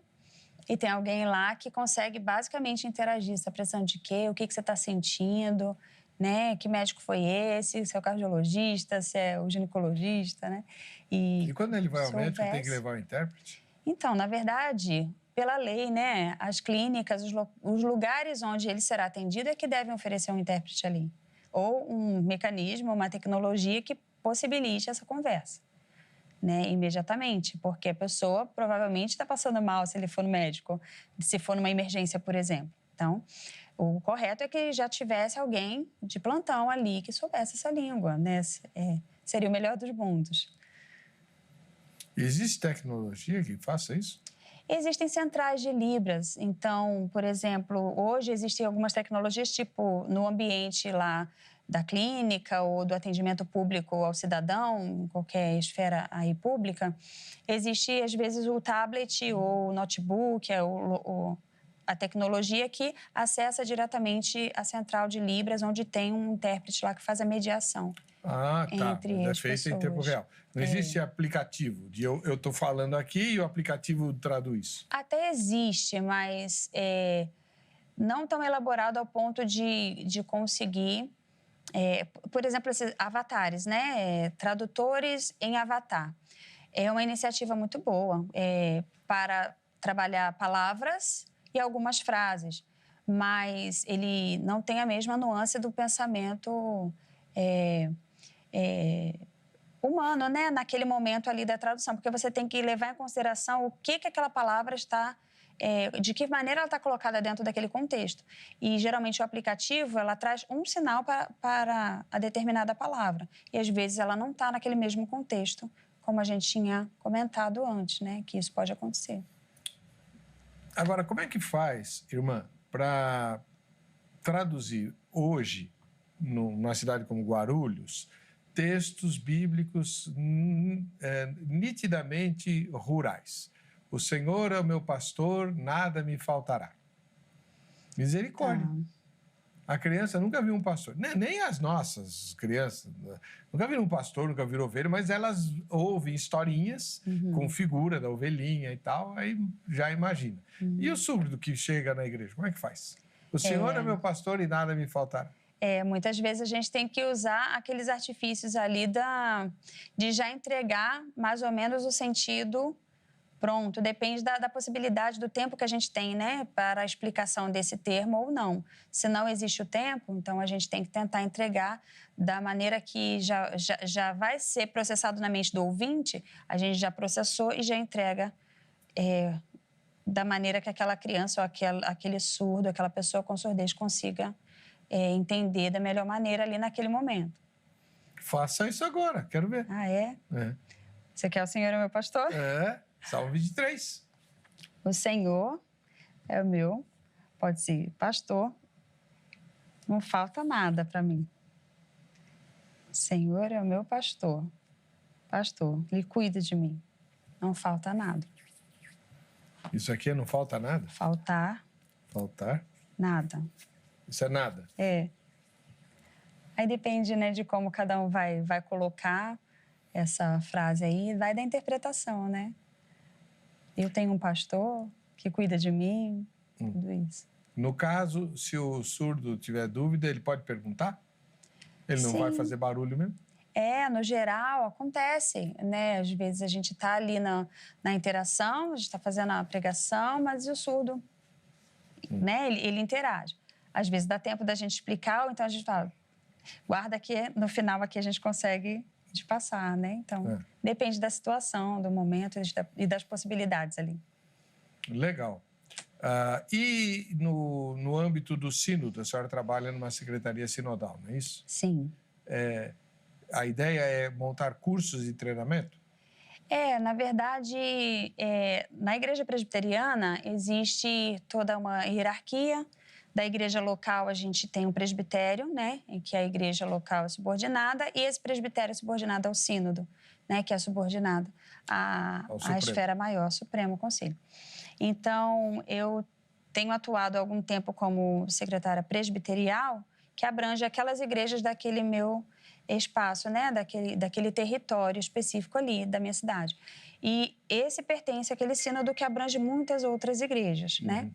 e tem alguém lá que consegue basicamente interagir. Você está precisando de quê? O que você está sentindo? Né? Que médico foi esse? Se é o cardiologista, se é o ginecologista, né? E quando ele vai ao médico, tem que levar o intérprete? Então, na verdade, pela lei, né? As clínicas, os lugares onde ele será atendido é que devem oferecer um intérprete ali. Ou um mecanismo, uma tecnologia que possibilite essa conversa, né? Imediatamente, porque a pessoa provavelmente está passando mal se ele for no médico, se for numa emergência, por exemplo. Então, o correto é que já tivesse alguém de plantão ali que soubesse essa língua, né? Seria o melhor dos mundos. Existe tecnologia que faça isso? Existem centrais de Libras. Então, por exemplo, hoje existem algumas tecnologias, tipo, no ambiente lá da clínica ou do atendimento público ao cidadão, em qualquer esfera aí pública, existe, às vezes, o tablet ou o notebook, a tecnologia que acessa diretamente a central de Libras, onde tem um intérprete lá que faz a mediação. Ah, tá. Entre é as feito pessoas. Em tempo real. Não existe aplicativo de eu estou falando aqui e o aplicativo traduz? Até existe, mas não tão elaborado ao ponto de conseguir... por exemplo, esses avatares, né? Tradutores em avatar. É uma iniciativa muito boa para trabalhar palavras e algumas frases, mas ele não tem a mesma nuance do pensamento humano, né? Naquele momento ali da tradução, porque você tem que levar em consideração o que aquela palavra está... de que maneira ela está colocada dentro daquele contexto. E, geralmente, o aplicativo, ela traz um sinal para a determinada palavra. E, às vezes, ela não está naquele mesmo contexto, como a gente tinha comentado antes, né? Que isso pode acontecer. Agora, como é que faz, irmã, para traduzir hoje, numa cidade como Guarulhos, textos bíblicos nitidamente rurais? O Senhor é o meu pastor, nada me faltará. Misericórdia. A criança nunca viu um pastor, nem as nossas crianças, nunca viram um pastor, nunca viram ovelha, mas elas ouvem historinhas com figura da ovelhinha e tal, aí já imagina. E o surdo que chega na igreja, como é que faz? O Senhor é meu pastor e nada me faltará. Muitas vezes a gente tem que usar aqueles artifícios ali de já entregar mais ou menos o sentido pronto. Depende da possibilidade do tempo que a gente tem, né, para a explicação desse termo ou não. Se não existe o tempo, então a gente tem que tentar entregar da maneira que já vai ser processado na mente do ouvinte, a gente já processou e já entrega da maneira que aquela criança ou aquele surdo, aquela pessoa com surdez consiga entender da melhor maneira ali naquele momento. Faça isso agora, quero ver. Ah, é? Você quer o Senhor é meu pastor? Salmo 23. O Senhor é o meu, pode ser pastor, não falta nada para mim. O Senhor é o meu pastor, ele cuida de mim, não falta nada. Isso aqui não falta nada? Faltar. Faltar? Nada. Isso é nada? É. Aí depende, né, de como cada um vai colocar essa frase aí, vai da interpretação, né? Eu tenho um pastor que cuida de mim, tudo isso. No caso, se o surdo tiver dúvida, ele pode perguntar? Ele não vai fazer barulho mesmo? No geral, acontece, né? Às vezes a gente está ali na interação, a gente está fazendo a pregação, mas e o surdo, né? Ele interage. Às vezes dá tempo da gente explicar, ou então a gente fala, guarda que no final aqui a gente consegue te passar, né? Então, depende da situação, do momento e das possibilidades ali. Legal. E no âmbito do sínodo, a senhora trabalha numa secretaria sinodal, não é isso? Sim. A ideia é montar cursos de treinamento? Na verdade, na igreja presbiteriana existe toda uma hierarquia. Da igreja local, a gente tem um presbitério, né, em que a igreja local é subordinada, e esse presbitério é subordinado ao sínodo, né, que é subordinado à esfera maior, Supremo Conselho. Então, eu tenho atuado há algum tempo como secretária presbiterial, que abrange aquelas igrejas daquele meu espaço, né, daquele território específico ali da minha cidade. E esse pertence àquele sínodo que abrange muitas outras igrejas, né?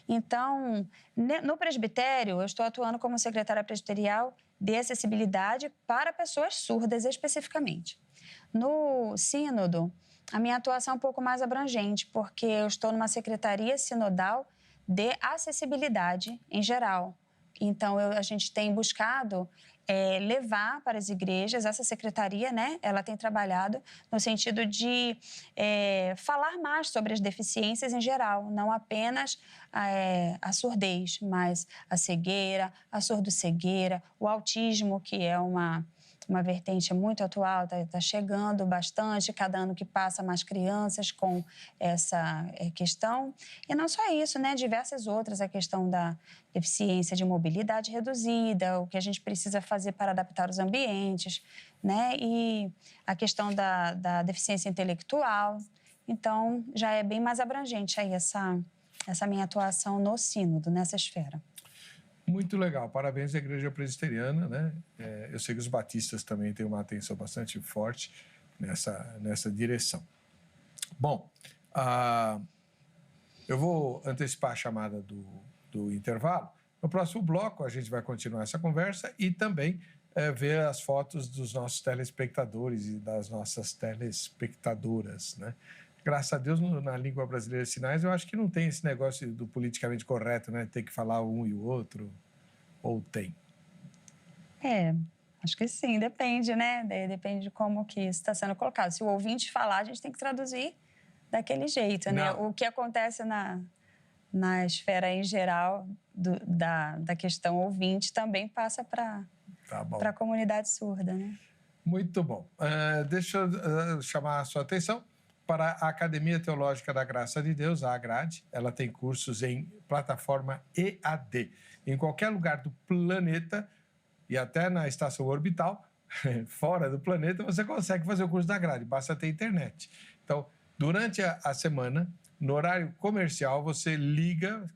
Então, no presbitério, eu estou atuando como secretária presbiterial de acessibilidade para pessoas surdas especificamente. No sínodo, a minha atuação é um pouco mais abrangente, porque eu estou numa secretaria sinodal de acessibilidade em geral. Então, a gente tem buscado levar para as igrejas, essa secretaria, né, ela tem trabalhado no sentido de falar mais sobre as deficiências em geral, não apenas a surdez, mas a cegueira, a surdo-cegueira, o autismo, que é uma vertente muito atual, está chegando bastante, cada ano que passa mais crianças com essa questão. E não só isso, né? Diversas outras, a questão da deficiência de mobilidade reduzida, o que a gente precisa fazer para adaptar os ambientes, né? E a questão da deficiência intelectual. Então, já é bem mais abrangente aí essa minha atuação no sínodo, nessa esfera. Muito legal, parabéns à Igreja Presbiteriana, né? Eu sei que os batistas também têm uma atenção bastante forte nessa direção. Bom, eu vou antecipar a chamada do intervalo. No próximo bloco, a gente vai continuar essa conversa e também ver as fotos dos nossos telespectadores e das nossas telespectadoras, né? Graças a Deus, na língua brasileira de sinais, eu acho que não tem esse negócio do politicamente correto, né? Ter que falar um e o outro, ou tem? Acho que sim, depende, né? Depende de como que isso está sendo colocado. Se o ouvinte falar, a gente tem que traduzir daquele jeito, né? O que acontece na esfera em geral da questão ouvinte também passa para a comunidade surda, né? Muito bom. Deixa eu chamar a sua atenção para a Academia Teológica da Graça de Deus, a AGRADE. Ela tem cursos em plataforma EAD. Em qualquer lugar do planeta e até na estação orbital, fora do planeta, você consegue fazer o curso da AGRADE, basta ter internet. Então, durante a semana, no horário comercial, você liga,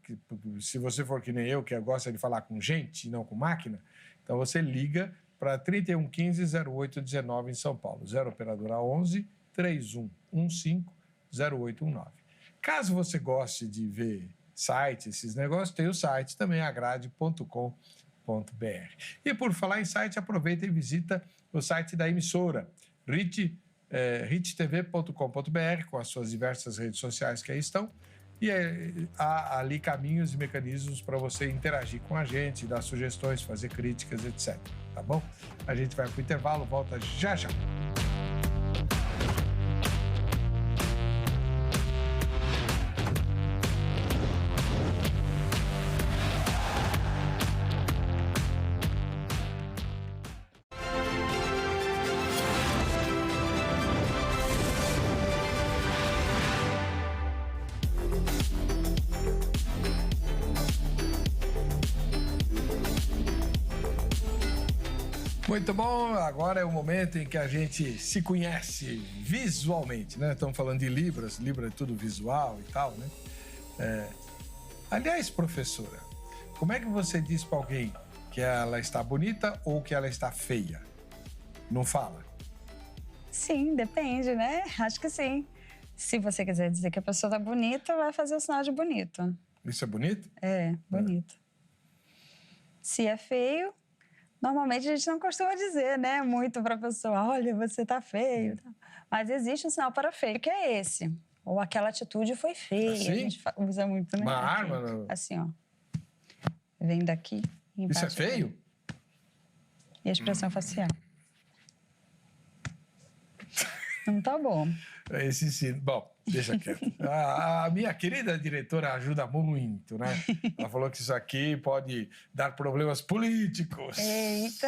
se você for que nem eu, que gosta de falar com gente e não com máquina, então você liga para 3115-0819 em São Paulo, 0 operadora 11 3115-0819. Caso você goste de ver site, esses negócios, tem o site também, agrade.com.br. E por falar em site, aproveita e visita o site da emissora, rittv.com.br, com as suas diversas redes sociais que aí estão. E há ali caminhos e mecanismos para você interagir com a gente, dar sugestões, fazer críticas, etc. Tá bom? A gente vai para o intervalo, volta já já. Muito bom, agora é o momento em que a gente se conhece visualmente, né? Estamos falando de Libras, Libra é tudo visual e tal, né? Aliás, professora, como é que você diz para alguém que ela está bonita ou que ela está feia? Não fala? Sim, depende, né? Acho que sim. Se você quiser dizer que a pessoa tá bonita, vai fazer o sinal de bonito. Isso é bonito? É, bonito. Se é feio, normalmente a gente não costuma dizer, né? Muito pra pessoa, olha, você tá feio. Mas existe um sinal para feio, que é esse. Ou aquela atitude foi feia. Assim? A gente usa muito, né? Uma Aqui. arma? No... Assim, ó. Vem daqui. Isso é feio? Aqui. E a expressão facial. Não tá bom. Esse sim. Bom, deixa quieto. A minha querida diretora ajuda muito, né? Ela falou que isso aqui pode dar problemas políticos. Eita.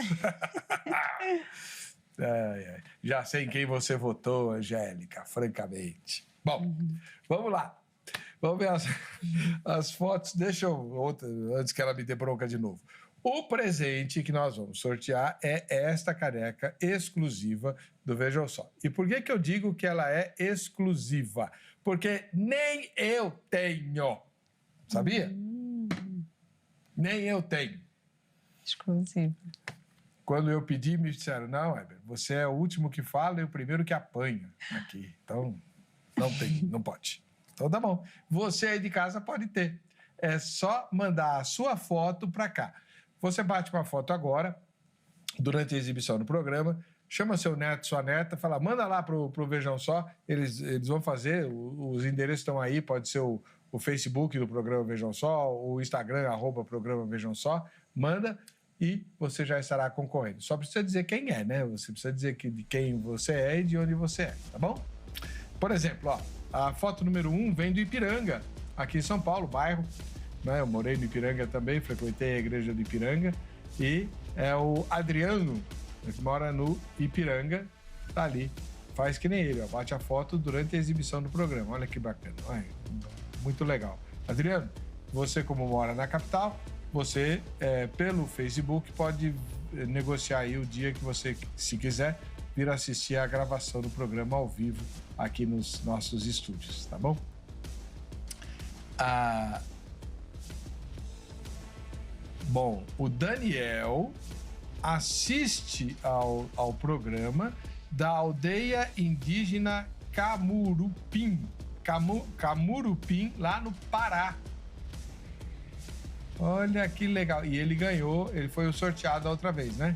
Já sei em quem você votou, Angélica, francamente. Bom, vamos lá. Vamos ver as fotos. Deixa eu... antes que ela me dê bronca de novo. O presente que nós vamos sortear é esta caneca exclusiva do Vejam Só. E por que eu digo que ela é exclusiva? Porque nem eu tenho. Sabia? Nem eu tenho. Exclusiva. Quando eu pedi, me disseram, não, Heber, você é o último que fala e o primeiro que apanha aqui. Então, não tem, não pode. Então, tá bom. Você aí de casa pode ter. É só mandar a sua foto para cá. Você bate uma foto agora, durante a exibição do programa, chama seu neto, sua neta, fala, manda lá pro Vejam Só, eles vão fazer, os endereços estão aí, pode ser o Facebook do programa Vejam Só, o Instagram, @programa Vejam Só, manda e você já estará concorrendo. Só precisa dizer quem é, né? Você precisa dizer de quem você é e de onde você é, tá bom? Por exemplo, ó, a foto número 1 vem do Ipiranga, aqui em São Paulo, bairro. Eu morei no Ipiranga também, frequentei a igreja do Ipiranga. E é o Adriano, que mora no Ipiranga, tá ali. Faz que nem ele, ó, bate a foto durante a exibição do programa. Olha que bacana, muito legal. Adriano, você como mora na capital, você pelo Facebook pode negociar aí o dia que você, se quiser, vir assistir a gravação do programa ao vivo aqui nos nossos estúdios, tá bom? Bom, o Daniel assiste ao programa da aldeia indígena Camurupim, lá no Pará. Olha que legal. E ele ganhou, ele foi o sorteado da outra vez, né?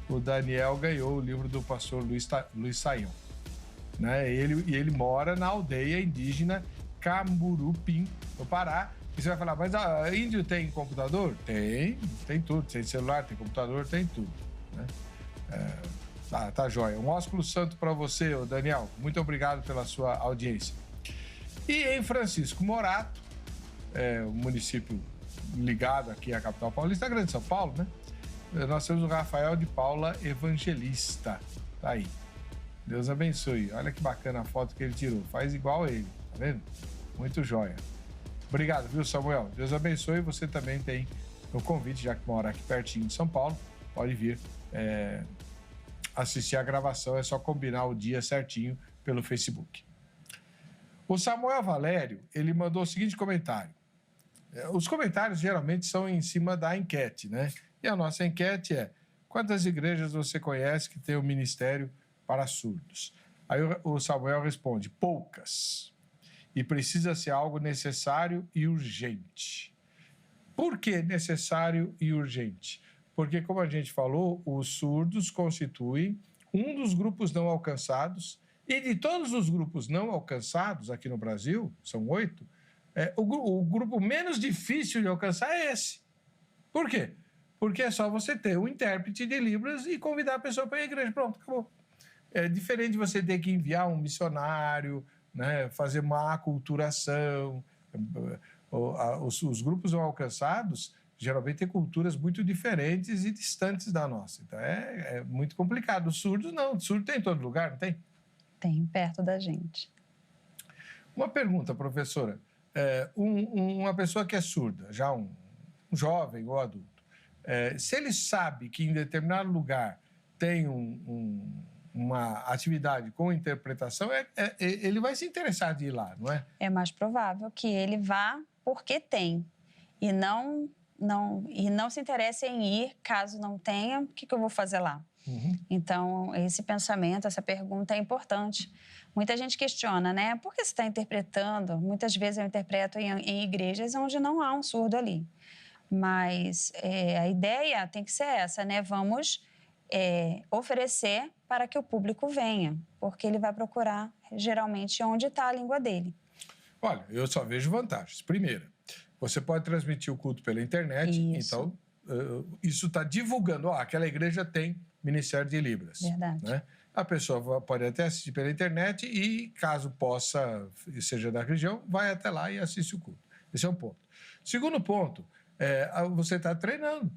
O Daniel ganhou o livro do pastor Luiz Saião. Né? Ele mora na aldeia indígena Camurupim, no Pará. E você vai falar, mas índio tem computador? Tem tudo. Tem celular, tem computador, tem tudo. Né? Tá jóia. Um ósculo santo para você, Daniel. Muito obrigado pela sua audiência. E em Francisco Morato, um município ligado aqui à capital paulista, Grande São Paulo, né? Nós temos o Rafael de Paula Evangelista. Tá aí. Deus abençoe. Olha que bacana a foto que ele tirou. Faz igual a ele, tá vendo? Muito jóia. Obrigado, viu, Samuel? Deus abençoe. Você também tem o convite, já que mora aqui pertinho de São Paulo, pode vir assistir a gravação. É só combinar o dia certinho pelo Facebook. O Samuel Valério, ele mandou o seguinte comentário. Os comentários geralmente são em cima da enquete, né? E a nossa enquete é: quantas igrejas você conhece que tem o ministério para surdos? Aí o Samuel responde: poucas. E precisa ser algo necessário e urgente. Por que necessário e urgente? Porque, como a gente falou, os surdos constituem um dos grupos não alcançados, e de todos os grupos não alcançados aqui no Brasil, são 8, o grupo menos difícil de alcançar é esse. Por quê? Porque é só você ter um intérprete de Libras e convidar a pessoa para ir à igreja. Pronto, acabou. É diferente de você ter que enviar um missionário, né, fazer uma aculturação. Os grupos não alcançados geralmente têm culturas muito diferentes e distantes da nossa. Então é muito complicado. Os surdos não. O surdo tem em todo lugar, não tem? Tem, perto da gente. Uma pergunta, professora. Uma pessoa que é surda, já um jovem ou adulto, Se ele sabe que em determinado lugar tem uma atividade com interpretação, ele vai se interessar de ir lá, não é? É mais provável que ele vá porque tem e não se interesse em ir caso não tenha, o que eu vou fazer lá? Então, esse pensamento, essa pergunta é importante. Muita gente questiona, né? Por que você está interpretando? Muitas vezes eu interpreto em igrejas onde não há um surdo ali. Mas a ideia tem que ser essa, né? Vamos oferecer para que o público venha, porque ele vai procurar, geralmente, onde está a língua dele. Olha, eu só vejo vantagens. Primeira, você pode transmitir o culto pela internet, então isso está divulgando, aquela igreja tem Ministério de Libras. Verdade. Né? A pessoa pode até assistir pela internet e, caso possa, seja da região, vai até lá e assiste o culto. Esse é um ponto. Segundo ponto, você está treinando,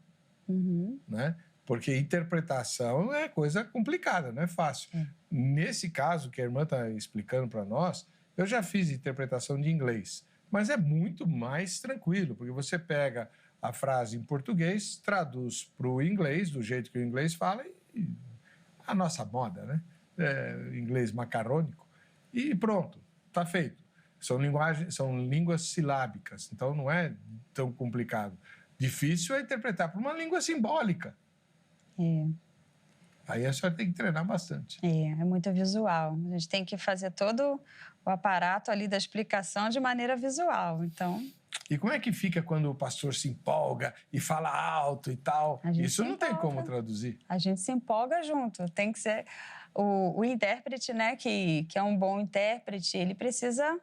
né? Porque interpretação é coisa complicada, não é fácil. Nesse caso que a irmã está explicando para nós, eu já fiz interpretação de inglês, mas é muito mais tranquilo, porque você pega a frase em português, traduz para o inglês, do jeito que o inglês fala, e a nossa moda, né? Inglês macarrônico, e pronto, está feito. São línguas silábicas, então não é tão complicado. Difícil é interpretar para uma língua simbólica. Aí a senhora tem que treinar bastante. É muito visual. A gente tem que fazer todo o aparato ali da explicação de maneira visual, então... E como é que fica quando o pastor se empolga e fala alto e tal? Isso não tem como traduzir. A gente se empolga junto. Tem que ser... O intérprete, né, que é um bom intérprete, ele precisa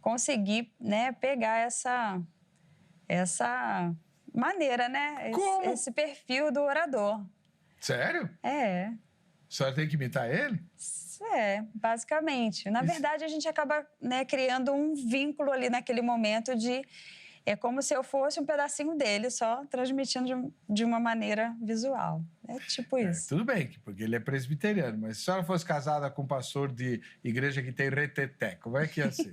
conseguir, né, pegar essa maneira, né? Esse perfil do orador. Sério? A senhora tem que imitar ele? Basicamente. Na verdade, a gente acaba, né, criando um vínculo ali naquele momento de... É como se eu fosse um pedacinho dele, só transmitindo de uma maneira visual. É tipo isso. Tudo bem, porque ele é presbiteriano, mas se a senhora fosse casada com um pastor de igreja que tem reteté, como é que ia ser?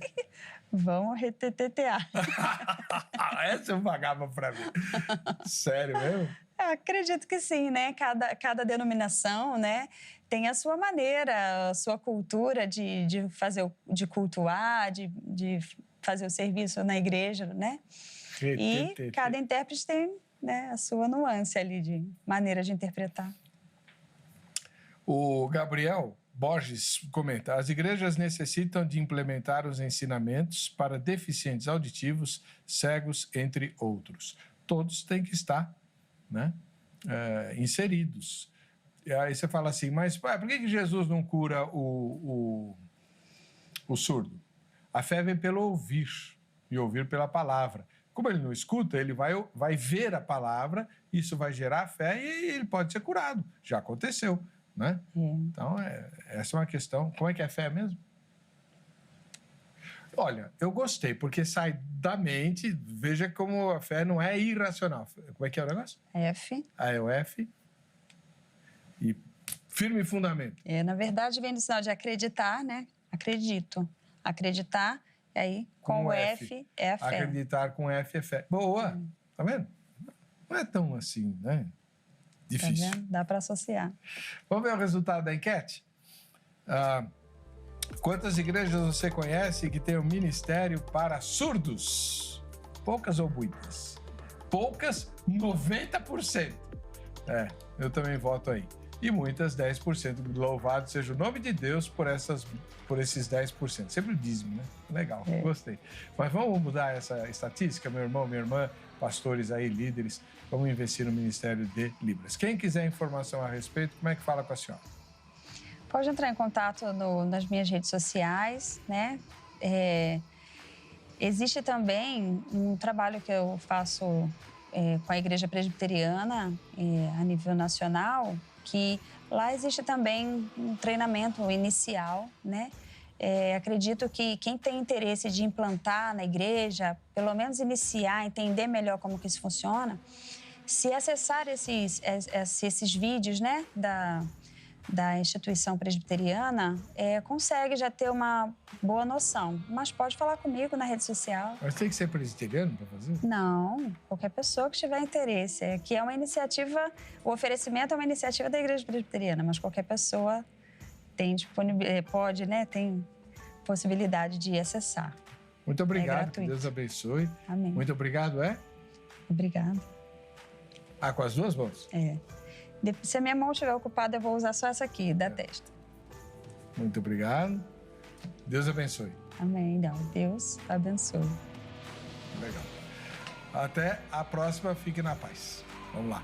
Vamos retetetear. Essa eu pagava pra mim. Sério mesmo? Acredito que sim, né? Cada denominação, né, tem a sua maneira, a sua cultura de de cultuar, de fazer o serviço na igreja, né? E cada intérprete tem, né, a sua nuance ali de maneira de interpretar. O Gabriel Borges comenta: as igrejas necessitam de implementar os ensinamentos para deficientes auditivos, cegos, entre outros. Todos têm que estar, né, inseridos. E aí você fala assim, mas por que Jesus não cura o surdo? A fé vem pelo ouvir, e ouvir pela palavra. Como ele não escuta, ele vai ver a palavra, isso vai gerar fé e ele pode ser curado. Já aconteceu, né? Então, essa é uma questão. Como é que é fé mesmo? Olha, eu gostei, porque sai da mente, veja como a fé não é irracional. Como é que é o negócio? F. É o F. E firme fundamento. Na verdade, vem do sinal de acreditar, né? Acredito. Acreditar, e aí com o F é a fé. Acreditar com F é fé. Boa! Tá vendo? Não é tão assim, né? Difícil. Tá vendo? Dá para associar. Vamos ver o resultado da enquete? Quantas igrejas você conhece que tem um ministério para surdos? Poucas ou muitas? Poucas, 90%. Eu também voto aí. E muitas, 10%. Louvado seja o nome de Deus por esses 10%. Sempre o dízimo, né? Legal, gostei. Mas vamos mudar essa estatística, meu irmão, minha irmã, pastores aí, líderes. Vamos investir no Ministério de Libras. Quem quiser informação a respeito, como é que fala com a senhora? Pode entrar em contato nas minhas redes sociais, né? Existe também um trabalho que eu faço com a Igreja Presbiteriana a nível nacional, que lá existe também um treinamento inicial, né? Acredito que quem tem interesse de implantar na igreja, pelo menos iniciar, entender melhor como que isso funciona, se acessar esses vídeos, né, da instituição presbiteriana consegue já ter uma boa noção. Mas pode falar comigo na rede social. Mas tem que ser presbiteriano para fazer? Não, qualquer pessoa que tiver interesse. Que é uma iniciativa, o oferecimento é uma iniciativa da Igreja Presbiteriana, mas qualquer pessoa tem pode, né, tem possibilidade de acessar. Muito obrigado, que Deus abençoe. Amém. Muito obrigado, Obrigada. Ah, com as duas mãos? Se a minha mão estiver ocupada, eu vou usar só essa aqui, da testa. Muito obrigado. Deus abençoe. Amém. Não, Deus abençoe. Legal. Até a próxima. Fique na paz. Vamos lá.